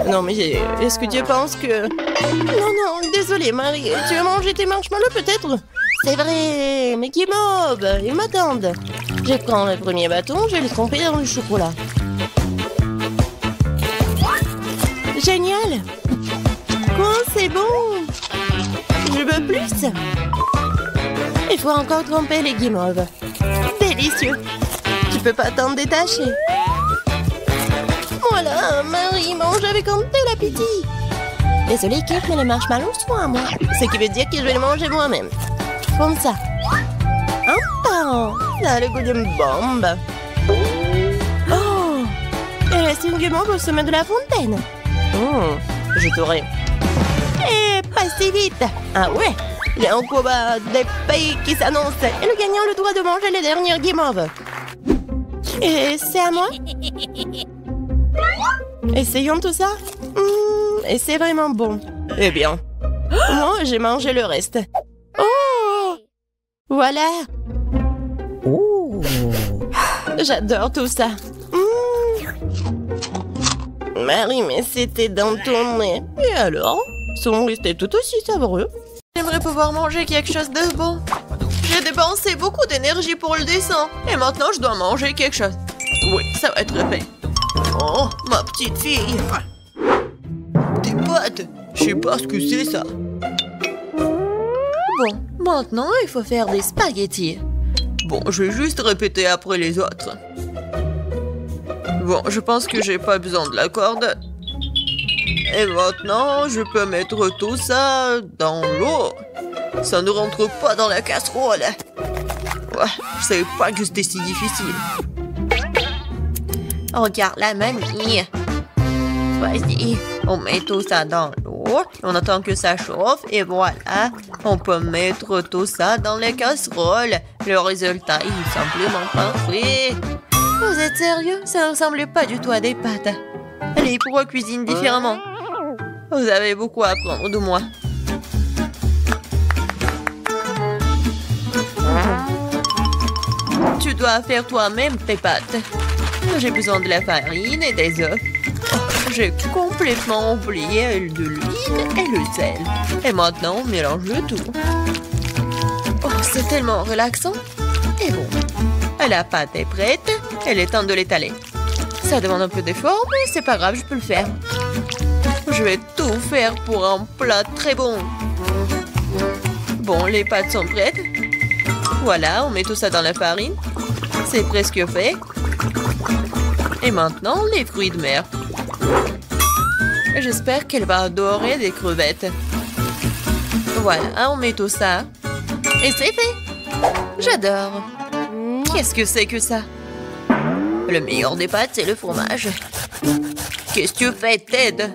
Non, mais est-ce que tu penses que... Non, désolée, Marie. Tu as mangé tes marshmallows, peut-être? C'est vrai, mais qui mob, ils m'attendent. Je prends le premier bâton, je vais le tremper dans le chocolat. Génial. Quoi, c'est bon. Je veux plus. Il faut encore tremper les guimauves. Délicieux. Tu peux pas t'en détacher. Voilà, Marie mange avec un tel appétit. Désolée, Kate, mais les marshmallows sont à moi. Ce qui veut dire que je vais les manger moi-même. Comme ça. Ça a le goût d'une bombe. Oh, il reste une guimauve au sommet de la fontaine. Je t'aurai. Et pas si vite. Ah ouais, il y a un combat des pays qui s'annonce. Et le gagnant a le droit de manger les dernières guimauves. Et c'est à moi. Essayons tout ça. Et c'est vraiment bon. Eh bien, moi, j'ai mangé le reste. Oh, voilà. Oh. J'adore tout ça. Marie, mais c'était dans ton nez. Et alors? Sont restés tout aussi savoureux. J'aimerais pouvoir manger quelque chose de bon. J'ai dépensé beaucoup d'énergie pour le dessin. Et maintenant, je dois manger quelque chose. Oui, ça va être fait. Oh, ma petite fille. Des pâtes. Je sais pas ce que c'est, ça. Bon, maintenant, il faut faire des spaghettis. Bon, je vais juste répéter après les autres. Bon, je pense que j'ai pas besoin de la corde. Et maintenant, je peux mettre tout ça dans l'eau. Ça ne rentre pas dans la casserole. Ouais, je savais pas que c'était si difficile. Regarde la mamie. Vas-y, on met tout ça dans l'eau. On attend que ça chauffe et voilà. On peut mettre tout ça dans la casserole. Le résultat est simplement parfait. Vous êtes sérieux? Ça ne ressemble pas du tout à des pâtes. Allez, pourquoi cuisine différemment? Vous avez beaucoup à apprendre de moi. dois faire toi-même tes pâtes. J'ai besoin de la farine et des œufs. Oh, j'ai complètement oublié de l'huile et le sel. Et maintenant, on mélange le tout. Oh, c'est tellement relaxant. Et bon, la pâte est prête. Il est temps de l'étaler. Ça demande un peu d'effort, mais c'est pas grave, je peux le faire. Je vais tout faire pour un plat très bon. Bon, les pâtes sont prêtes. Voilà, on met tout ça dans la farine. C'est presque fait. Et maintenant, les fruits de mer. J'espère qu'elle va adorer des crevettes. Voilà, on met tout ça. Et c'est fait. J'adore. Qu'est-ce que c'est que ça? Le meilleur des pâtes, c'est le fromage. Qu'est-ce que tu fais, Ted?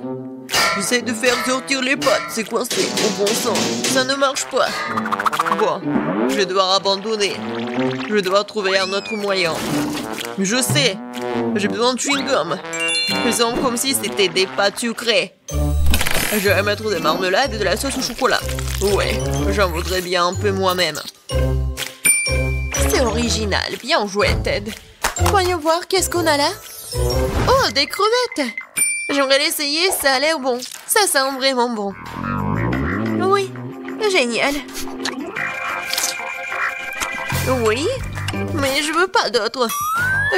J'essaie de faire sortir les pâtes, c'est coincé, au bon sang. Ça ne marche pas. Bon, je vais devoir abandonner. Je vais devoir trouver un autre moyen. Je sais, j'ai besoin de chewing-gum. Faisons comme si c'était des pâtes sucrées. Je vais mettre des marmelades et de la sauce au chocolat. Ouais, j'en voudrais bien un peu moi-même. C'est original, bien joué, Ted. Voyons voir, qu'est-ce qu'on a là? Oh, des crevettes! J'aimerais l'essayer, ça a l'air bon. Ça sent vraiment bon. Oui, génial. Oui, mais je veux pas d'autre.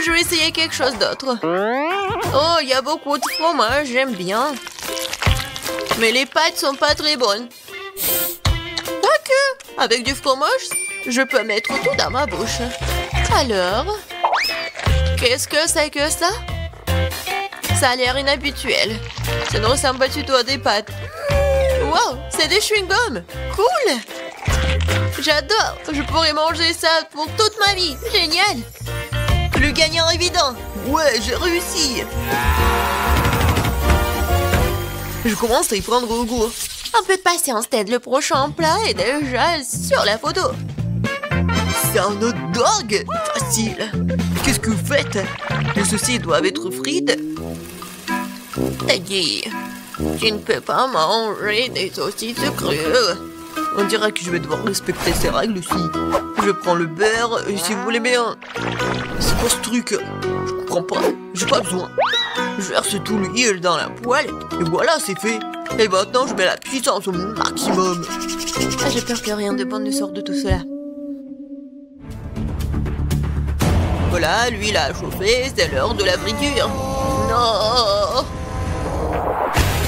Je vais essayer quelque chose d'autre. Oh, il y a beaucoup de fromage, j'aime bien. Mais les pâtes sont pas très bonnes. Quoique, avec du fromage, je peux mettre tout dans ma bouche. Alors, qu'est-ce que c'est que ça? Ça a l'air inhabituel. Ça ne ressemble pas du tout à des pâtes. Wow, c'est des chewing-gums. Cool. J'adore. Je pourrais manger ça pour toute ma vie. Génial. Le gagnant évident. Ouais, j'ai réussi. Je commence à y prendre goût. Un peu de patience, Ted. Le prochain plat est déjà sur la photo. C'est un hot dog. Facile. Qu'est-ce que vous faites? Les saucisses doivent être frites. Teddy, tu ne peux pas manger des saucisses crues. On dirait que je vais devoir respecter ces règles aussi. Je prends le beurre, si vous voulez bien. C'est quoi ce truc? Je comprends pas. J'ai pas besoin. Je verse tout l'huile dans la poêle et voilà, c'est fait. Et maintenant, je mets la puissance au maximum. Ah, j'ai peur que rien de bon ne sorte de tout cela. Voilà, l'huile a chauffé, c'est l'heure de la friture. Non!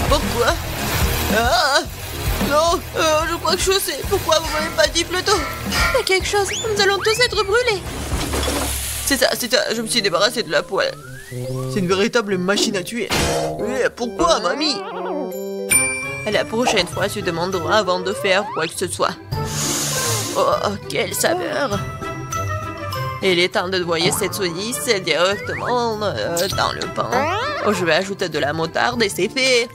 Pourquoi? Ah! Non! Je crois que je sais. Pourquoi vous m'avez pas dit plus tôt? Il y a quelque chose. Nous allons tous être brûlés. C'est ça. Je me suis débarrassé de la poêle. C'est une véritable machine à tuer. Mais pourquoi, mamie? La prochaine fois, tu demanderas avant de faire quoi que ce soit. Oh, quelle saveur! Il est temps de noyer cette saucisse directement dans le pain. Oh, je vais ajouter de la moutarde et c'est fait.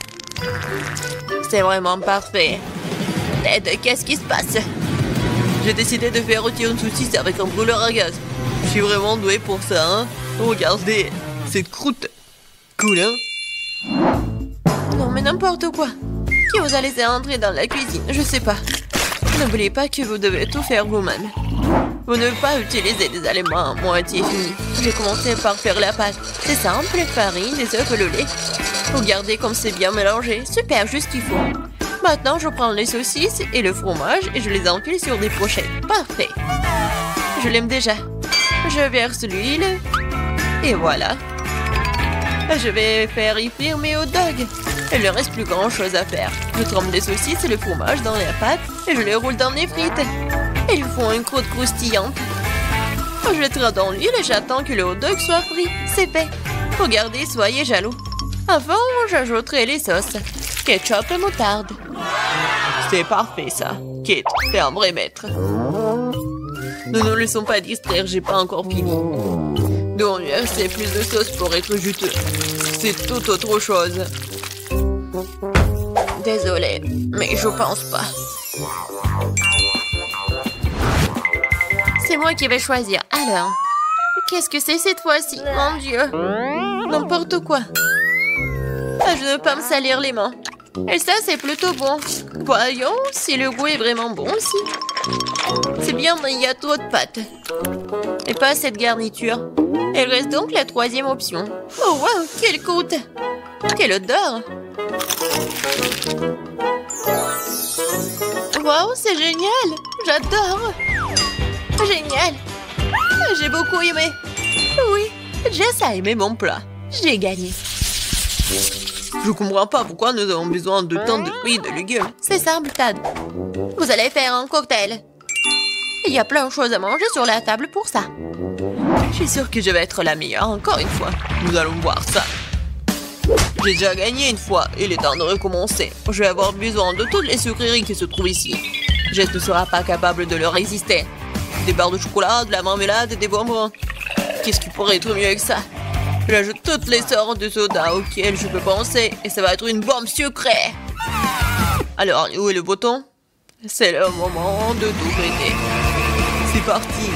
C'est vraiment parfait. Ted, qu'est-ce qui se passe? J'ai décidé de faire rôtir une saucisse avec un brûleur à gaz. Je suis vraiment doué pour ça, hein? Regardez, cette croûte. Cool, hein? Non, mais n'importe quoi. Qui vous a laissé entrer dans la cuisine? Je sais pas. N'oubliez pas que vous devez tout faire vous-même. Vous ne devez pas utiliser des aliments à moitié finis. J'ai commencé par faire la pâte. C'est simple, farine, des œufs et le lait. Regardez comme c'est bien mélangé. Super, juste ce qu'il faut. Maintenant, je prends les saucisses et le fromage et je les enfile sur des brochettes. Parfait. Je l'aime déjà. Je verse l'huile. Et voilà. Je vais faire y frire mes hot dogs. Il ne reste plus grand chose à faire. Je trempe les saucisses et le fromage dans la pâte et je les roule dans les frites. Ils font une croûte croustillante. Je les trempe dans l'huile et j'attends que le hot dog soit frit. C'est fait. Regardez, soyez jaloux. Avant, j'ajouterai les sauces. Ketchup et moutarde. C'est parfait, ça. Kate, t'es un vrai maître. Ne nous laissons pas distraire, j'ai pas encore fini. Donc, c'est plus de sauce pour être juteux. C'est tout autre chose. Désolée, mais je pense pas. C'est moi qui vais choisir. Alors, qu'est-ce que c'est cette fois-ci? Mon Dieu. N'importe quoi. Ah, je ne veux pas me salir les mains. Et ça, c'est plutôt bon. Voyons si le goût est vraiment bon aussi. C'est bien, mais il y a trop de pâtes. Et pas cette garniture. Il reste donc la troisième option. Oh, wow, quelle croûte! Quelle odeur! Wow, c'est génial! J'adore! Génial! J'ai beaucoup aimé. Oui, Jess a aimé mon plat. J'ai gagné. Je comprends pas pourquoi nous avons besoin de tant de fruits et de légumes. C'est simple, Tad. Vous allez faire un cocktail. Il y a plein de choses à manger sur la table pour ça. Je suis sûre que je vais être la meilleure encore une fois. Nous allons voir ça. J'ai déjà gagné une fois. Il est temps de recommencer. Je vais avoir besoin de toutes les sucreries qui se trouvent ici. Jess ne sera pas capable de leur résister. Des barres de chocolat, de la marmelade et des bonbons. Qu'est-ce qui pourrait être mieux que ça? J'ajoute toutes les sortes de sodas auxquelles je peux penser et ça va être une bombe sucrée. Alors, où est le bouton? C'est le moment de tout péter. C'est parti.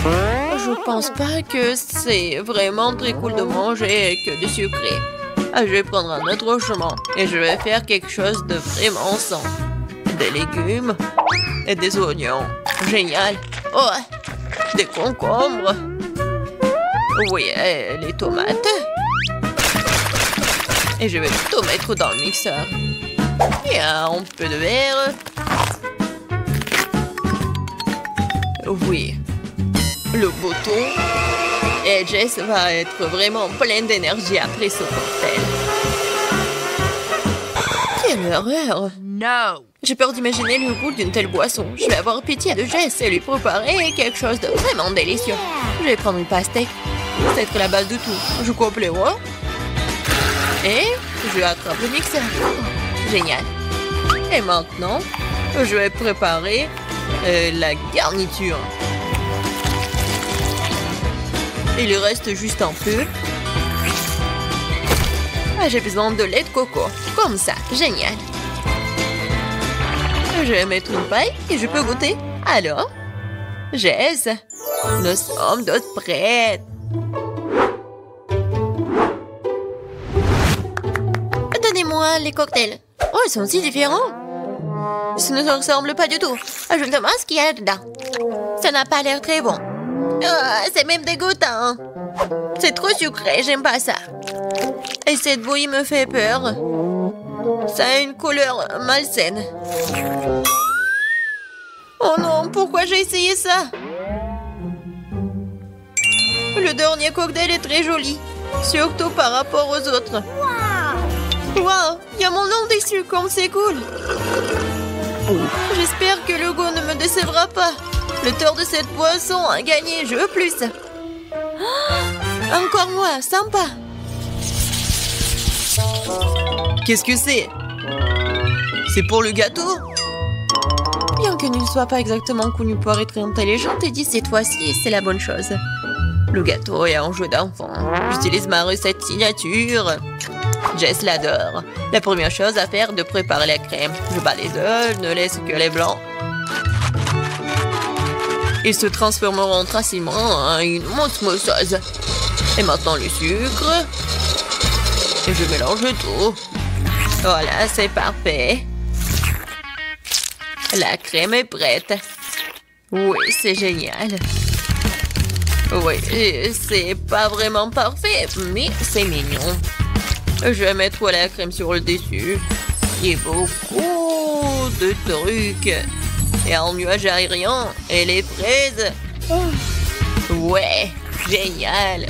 Je pense pas que c'est vraiment très cool de manger que du sucré. Je vais prendre un autre chemin et je vais faire quelque chose de vraiment sain. Des légumes et des oignons. Génial. Oh, des concombres. Oui, les tomates. Et je vais tout mettre dans le mixeur. Et un peu de verre. Oui. Le bouton. Et Jess va être vraiment pleine d'énergie après ce cocktail. Quelle horreur! No! J'ai peur d'imaginer le goût d'une telle boisson. Je vais avoir pitié de Jess et lui préparer quelque chose de vraiment délicieux. Je vais prendre une pastèque. C'est être la base de tout. Je coupe les rois. Et je attrape le mixeur. Génial. Et maintenant, je vais préparer la garniture. Il reste juste un peu. J'ai besoin de lait de coco. Comme ça. Génial. Je vais mettre une paille et je peux goûter. Alors, Jess, nous sommes toutes prêtes. Donnez-moi les cocktails. Oh, ils sont si différents. Ça ne se ressemble pas du tout. Je me demande ce qu'il y a dedans. Ça n'a pas l'air très bon. C'est même dégoûtant. C'est trop sucré, j'aime pas ça. Et cette bouillie me fait peur. Ça a une couleur malsaine. Oh non, pourquoi j'ai essayé ça? Le dernier cocktail est très joli. Surtout par rapport aux autres. Wow, il y a mon nom dessus, comme c'est cool. J'espère que le goût ne me décevra pas. Le tort de cette boisson a gagné, je veux plus. Encore moi, sympa. Qu'est-ce que c'est? C'est pour le gâteau? Bien que ne soit pas exactement connu pour être intelligent, et dit cette fois-ci, c'est la bonne chose. Le gâteau est un jeu d'enfant. J'utilise ma recette signature. Jess l'adore. La première chose à faire est de préparer la crème. Je bats les œufs, ne laisse que les blancs. Ils se transformeront facilement en une osmosose. Et maintenant le sucre. Et je mélange tout. Voilà, c'est parfait. La crème est prête. Oui, c'est génial. Oui, c'est pas vraiment parfait, mais c'est mignon. Je vais mettre la crème sur le dessus. Il y a beaucoup de trucs. Et un nuage aérien. Et les fraises. Ouais, génial.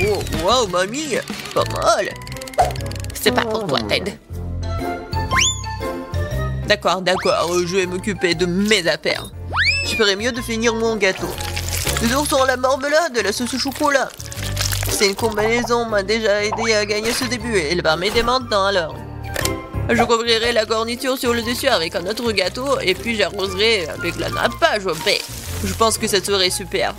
Oh, wow, mamie, pas mal. C'est pas pour toi, Ted. D'accord, je vais m'occuper de mes affaires. Je ferais mieux de finir mon gâteau. Des ours à la marmelade et la sauce au chocolat. C'est une combinaison m'a déjà aidé à gagner ce début et elle va m'aider maintenant alors. Je couvrirai la garniture sur le dessus avec un autre gâteau et puis j'arroserai avec la nappage au baie. Je pense que ça serait super.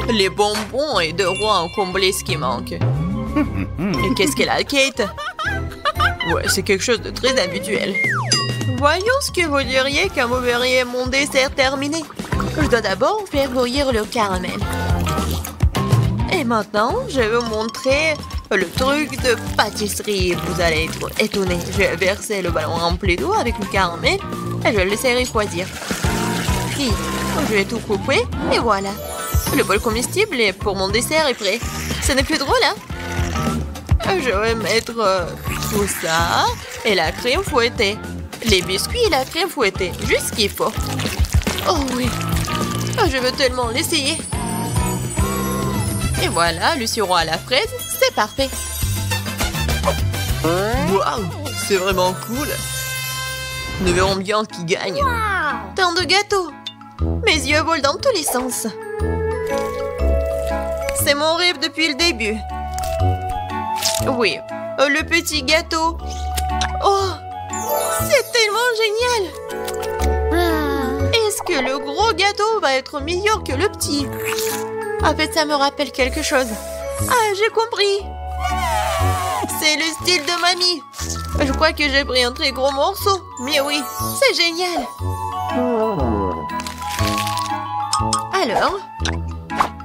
Les bonbons et deux rois ont comblé ce qui manque. Et qu'est-ce qu'elle a, Kate? Ouais, c'est quelque chose de très habituel. Voyons ce que vous diriez quand vous verriez mon dessert terminé. Je dois d'abord faire bouillir le caramel. Et maintenant, je vais vous montrer Le truc de pâtisserie, vous allez être étonnés. Je vais verser le ballon rempli d'eau avec le caramel et je le laisserai refroidir. Puis, je vais tout couper et voilà. Le bol comestible pour mon dessert est prêt. Ce n'est plus drôle, hein? Je vais mettre tout ça et la crème fouettée. Les biscuits et la crème fouettée, juste ce qu'il faut. Oh oui, je veux tellement l'essayer. Et voilà, le sirop à la fraise, c'est parfait. Waouh, c'est vraiment cool. Nous verrons bien qui gagne. Tant de gâteaux. Mes yeux volent dans tous les sens. C'est mon rêve depuis le début. Oui, le petit gâteau. Oh, c'est tellement génial. Est-ce que le gros gâteau va être meilleur que le petit? En fait, ça me rappelle quelque chose. Ah, j'ai compris. C'est le style de mamie. Je crois que j'ai pris un très gros morceau. Mais oui, c'est génial. Alors,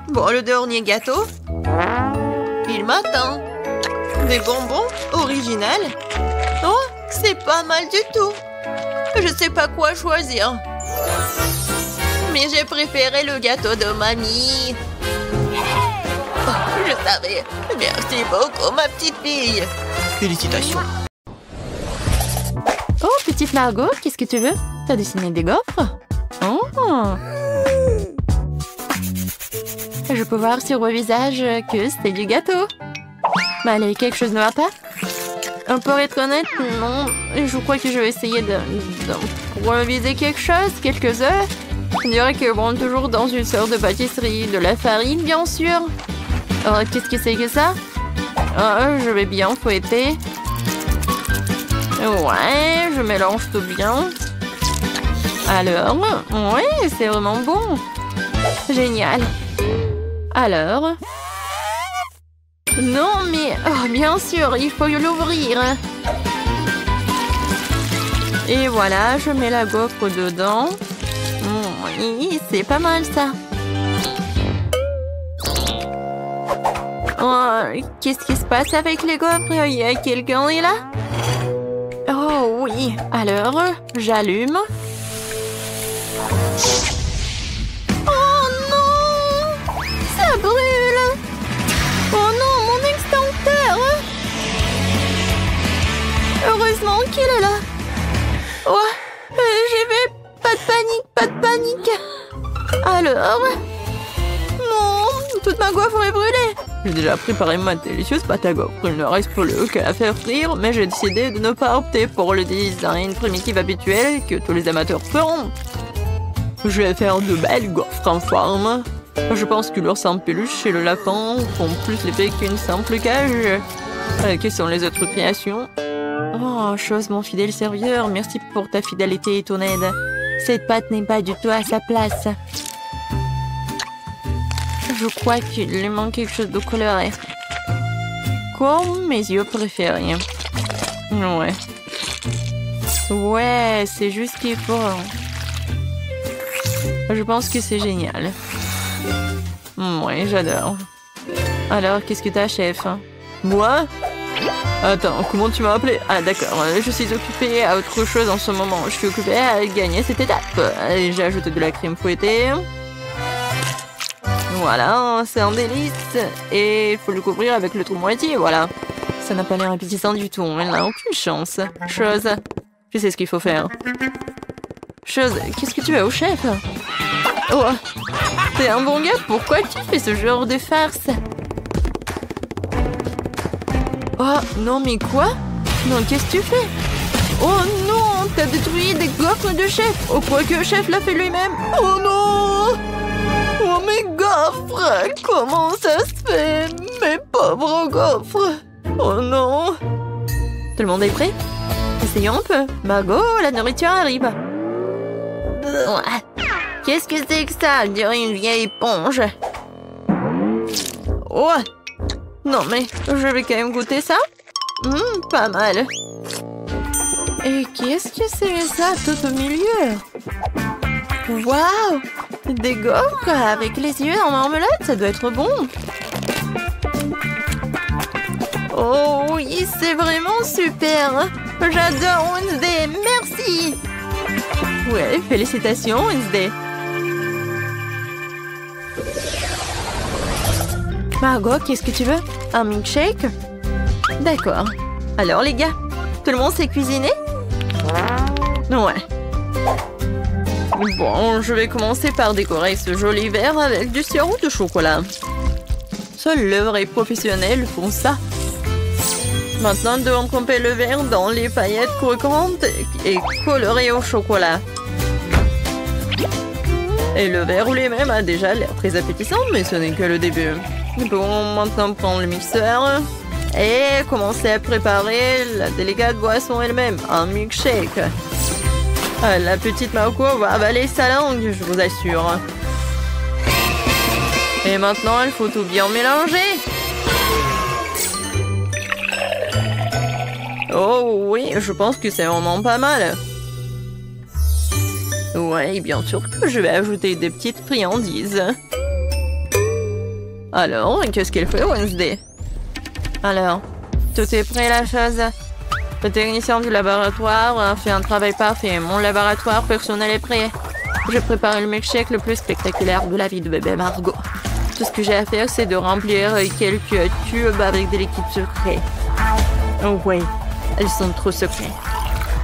bon, le dernier gâteau. Il m'attend. Des bonbons original. Oh, c'est pas mal du tout. Je sais pas quoi choisir. Mais j'ai préféré le gâteau de mamie. Oh, je savais. Merci beaucoup, ma petite fille. Félicitations. Oh, petite Margot, qu'est-ce que tu veux? T'as dessiné des gaufres? Oh! Je peux voir sur vos visages que c'était du gâteau. Mais allez, quelque chose ne va pas? Pour être honnête, non. Je crois que je vais essayer d'improviser quelque chose, quelques œufs. On dirait que bon, toujours dans une sorte de pâtisserie, de la farine, bien sûr. Oh, qu'est-ce que c'est que ça? Oh, je vais bien fouetter. Ouais, je mélange tout bien. Alors, ouais, c'est vraiment bon. Génial. Alors... Non, mais... Oh, bien sûr, il faut l'ouvrir. Et voilà, je mets la gaufre dedans. Oui, c'est pas mal, ça. Oh, qu'est-ce qui se passe avec les gaufres? Il y a quelqu'un est là? Oh, oui. Alors, j'allume. Oh, non! Ça brûle! Oh non, mon extincteur! Heureusement qu'il est là. Oh, j'y vais. Pas de panique. Alors... Non, toute ma gaufre est brûlée. J'ai déjà préparé ma délicieuse pâte à gaufre. Il ne reste plus qu'à la faire frire, mais j'ai décidé de ne pas opter pour le design primitif habituel que tous les amateurs feront. Je vais faire de belles gaufres en forme. Je pense que l'ours en peluche et le lapin font plus l'effet qu'une simple cage. Quelles sont les autres créations? Oh, chose mon fidèle serviteur, merci pour ta fidélité et ton aide. Cette pâte n'est pas du tout à sa place. Je crois qu'il lui manque quelque chose de coloré. Comme mes yeux préférés. Ouais. Ouais, c'est juste ce qu'il faut. Je pense que c'est génial. Ouais, j'adore. Alors, qu'est-ce que t'as, chef? Moi? Attends, comment tu m'as appelé? Ah, d'accord. Je suis occupée à autre chose en ce moment. Je suis occupée à gagner cette étape. J'ai ajouté de la crème fouettée. Voilà, c'est un délice. Et il faut le couvrir avec le trou moitié, voilà. Ça n'a pas l'air appétissant du tout. Elle n'a aucune chance. Chose, je sais ce qu'il faut faire. Chose, qu'est-ce que tu as au chef? Oh, t'es un bon gars, pourquoi tu fais ce genre de farce? Oh, non, mais quoi? Non, qu'est-ce que tu fais? Oh non, t'as détruit des gaufres de chef. Oh, quoi que le chef l'a fait lui-même. Oh non! Oh, mes gaufres! Comment ça se fait? Mes pauvres gaufres! Oh non! Tout le monde est prêt? Essayons un peu. Margot, la nourriture arrive. Qu'est-ce que c'est que ça? On dirait une vieille éponge. Oh! Non, mais je vais quand même goûter ça. Pas mal. Et qu'est-ce que c'est ça tout au milieu? Waouh! Des gaufres avec les yeux en marmelade, ça doit être bon. Oh oui, c'est vraiment super. J'adore Wednesday, merci. Ouais, félicitations Wednesday. Margot, qu'est-ce que tu veux? Un milkshake? D'accord. Alors les gars, tout le monde sait cuisiner? Ouais. Bon, je vais commencer par décorer ce joli verre avec du sirop de chocolat. Seuls les vrais professionnels font ça. Maintenant, nous devons tremper le verre dans les paillettes croquantes et colorées au chocolat. Et le verre lui-même a déjà l'air très appétissant, mais ce n'est que le début. Bon, maintenant prendre le mixeur et commencer à préparer la délicate boisson elle-même, un milkshake. La petite Marco va avaler sa langue, je vous assure. Et maintenant, il faut tout bien mélanger. Oh oui, je pense que c'est vraiment pas mal. Ouais, bien sûr que je vais ajouter des petites friandises. Alors, qu'est-ce qu'elle fait, Wednesday? Alors, tout est prêt, la chose. Le technicien du laboratoire a fait un travail parfait. Mon laboratoire personnel est prêt. J'ai préparé le milkshake le plus spectaculaire de la vie de bébé Margot. Tout ce que j'ai à faire, c'est de remplir quelques tubes avec des liquides secrets. Oh oui, elles sont trop secrets.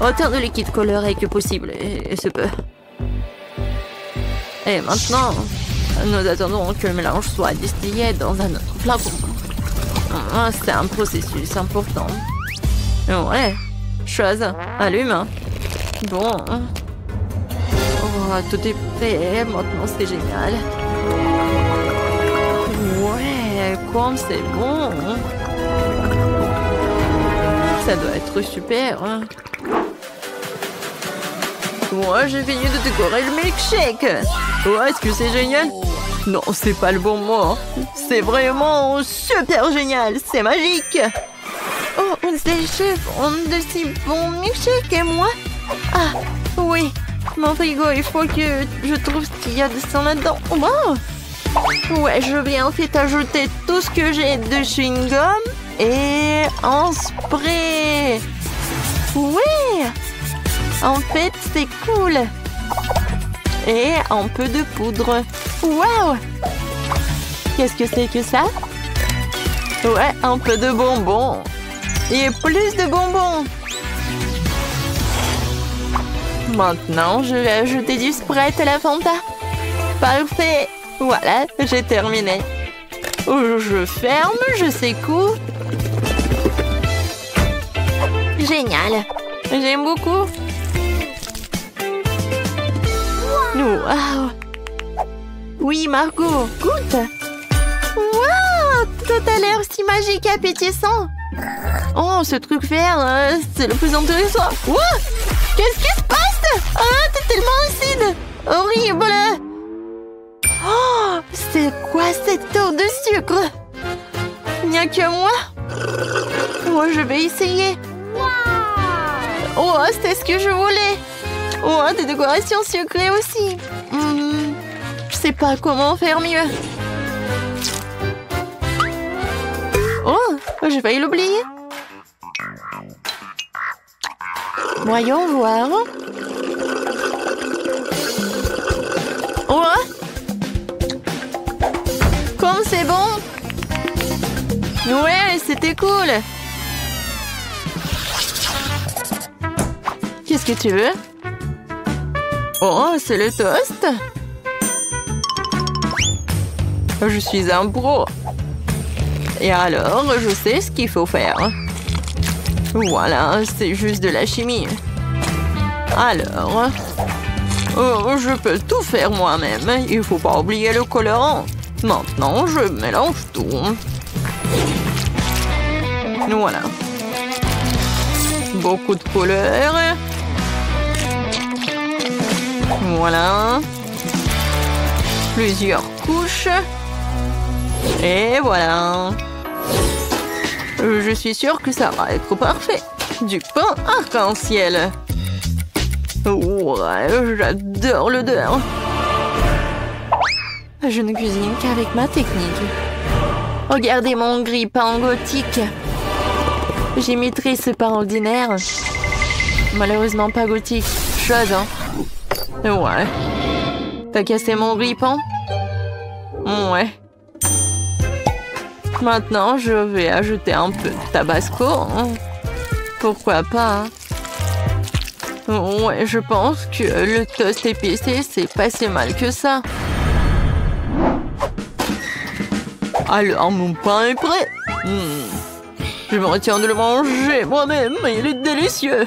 Autant de liquide coloré que possible, et ce peu. Et maintenant, nous attendons que le mélange soit distillé dans un autre flacon. C'est un processus important. Ouais, chose, allume. Bon. Oh, tout est prêt, maintenant c'est génial. Ouais, comme c'est bon. Ça doit être super. Moi, j'ai fini de décorer le milkshake. Oh, est-ce que c'est génial? Non, c'est pas le bon mot. C'est vraiment super génial. C'est magique. Oh, c'est le chef. On de si bon milkshake et moi. Ah, oui. Mon frigo, il faut que je trouve ce qu'il y a de ça là-dedans. Wow. Ouais, je vais en fait ajouter tout ce que j'ai de chewing-gum et un spray. Ouais. En fait, c'est cool. Et un peu de poudre. Waouh! Qu'est-ce que c'est que ça? Ouais, un peu de bonbons. Et plus de bonbons. Maintenant, je vais ajouter du Sprite à la Fanta. Parfait. Voilà, j'ai terminé. Je ferme, je secoue. Génial. J'aime beaucoup. Wow. Oui, Margot, goûte. Wow, tout a l'air si magique et appétissant. Oh, ce truc vert, c'est le plus intéressant. Wow, qu'est-ce qui se passe? Ah, t'es tellement acide. Horrible. Oh, c'est quoi cette eau de sucre? Il n'y a que moi. Oh, je vais essayer. Oh, c'est ce que je voulais. Oh, des décorations sucrées aussi. Je sais pas comment faire mieux. Oh, j'ai failli l'oublier. Voyons voir. Oh, comme c'est bon. Ouais, c'était cool. Qu'est-ce que tu veux? Oh, c'est le toast. Je suis un pro. Et alors, je sais ce qu'il faut faire. Voilà, c'est juste de la chimie. Alors, oh, je peux tout faire moi-même. Il faut pas oublier le colorant. Maintenant, je mélange tout. Voilà. Beaucoup de couleurs. Voilà. Plusieurs couches. Et voilà. Je suis sûre que ça va être parfait. Du pain arc-en-ciel. Ouais, j'adore l'odeur. Je ne cuisine qu'avec ma technique. Regardez mon grille-pain gothique. J'imiterai ce pain ordinaire. Malheureusement pas gothique. Chose, hein. Ouais. T'as cassé mon grille-pain? Ouais. Maintenant, je vais ajouter un peu de tabasco. Hein. Pourquoi pas, hein. Ouais, je pense que le toast épicé, c'est pas si mal que ça. Alors, mon pain est prêt. Je me retiens de le manger moi-même, il est délicieux.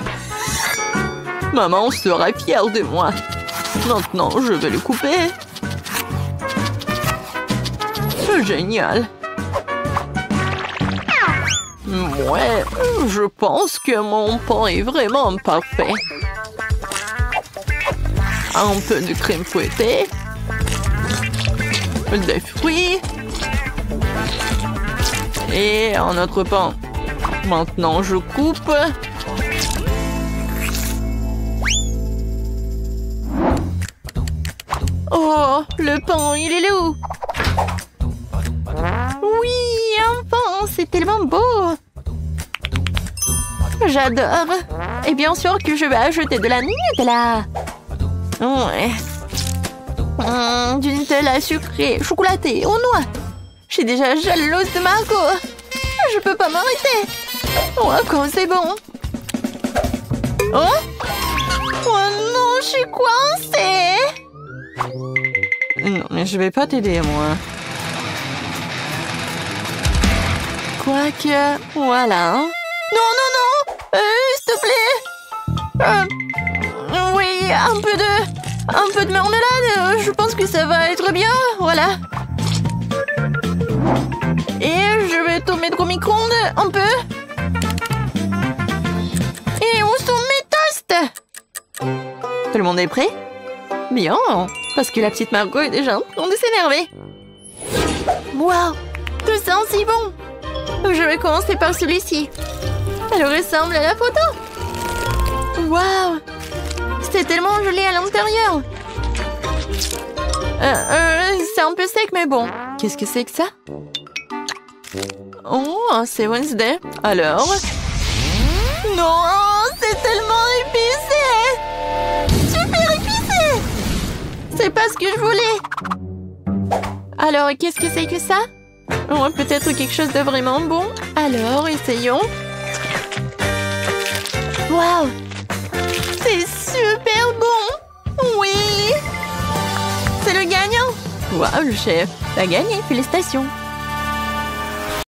Maman sera fière de moi. Maintenant, je vais le couper. C'est génial. Ouais, je pense que mon pain est vraiment parfait. Un peu de crème fouettée. Des fruits. Et un autre pain. Maintenant, je coupe. Oh, le pain, il est là où? Oui, un pain, c'est tellement beau. J'adore. Et bien sûr que je vais ajouter de la Nutella. Ouais. Du Nutella sucré, chocolaté, aux noix. Je suis déjà jalouse de Margot. Je peux pas m'arrêter. Oh, quand c'est bon. Oh? Oh non, je suis coincée. Non, mais je vais pas t'aider, moi. Quoique, voilà. Non, non, non. S'il te plaît. Oui, un peu de marmelade. Je pense que ça va être bien. Voilà. Et je vais tout mettre au micro-ondes un peu. Et où sont mes toasts? Tout le monde est prêt? Bien, parce que la petite Margot est déjà en train de s'énerver. Waouh, tout ça si bon. Je vais commencer par celui-ci. Elle ressemble à la photo. Waouh, c'est tellement joli à l'intérieur. C'est un peu sec, mais bon. Qu'est-ce que c'est que ça? Oh, c'est Wednesday. Alors? Non, c'est tellement épicé. Super épicé. C'est pas ce que je voulais. Alors, qu'est-ce que c'est que ça? Oh, peut-être quelque chose de vraiment bon. Alors, essayons. Waouh! C'est super bon! Oui! C'est le gagnant! Waouh, le chef! T'as gagné, félicitations!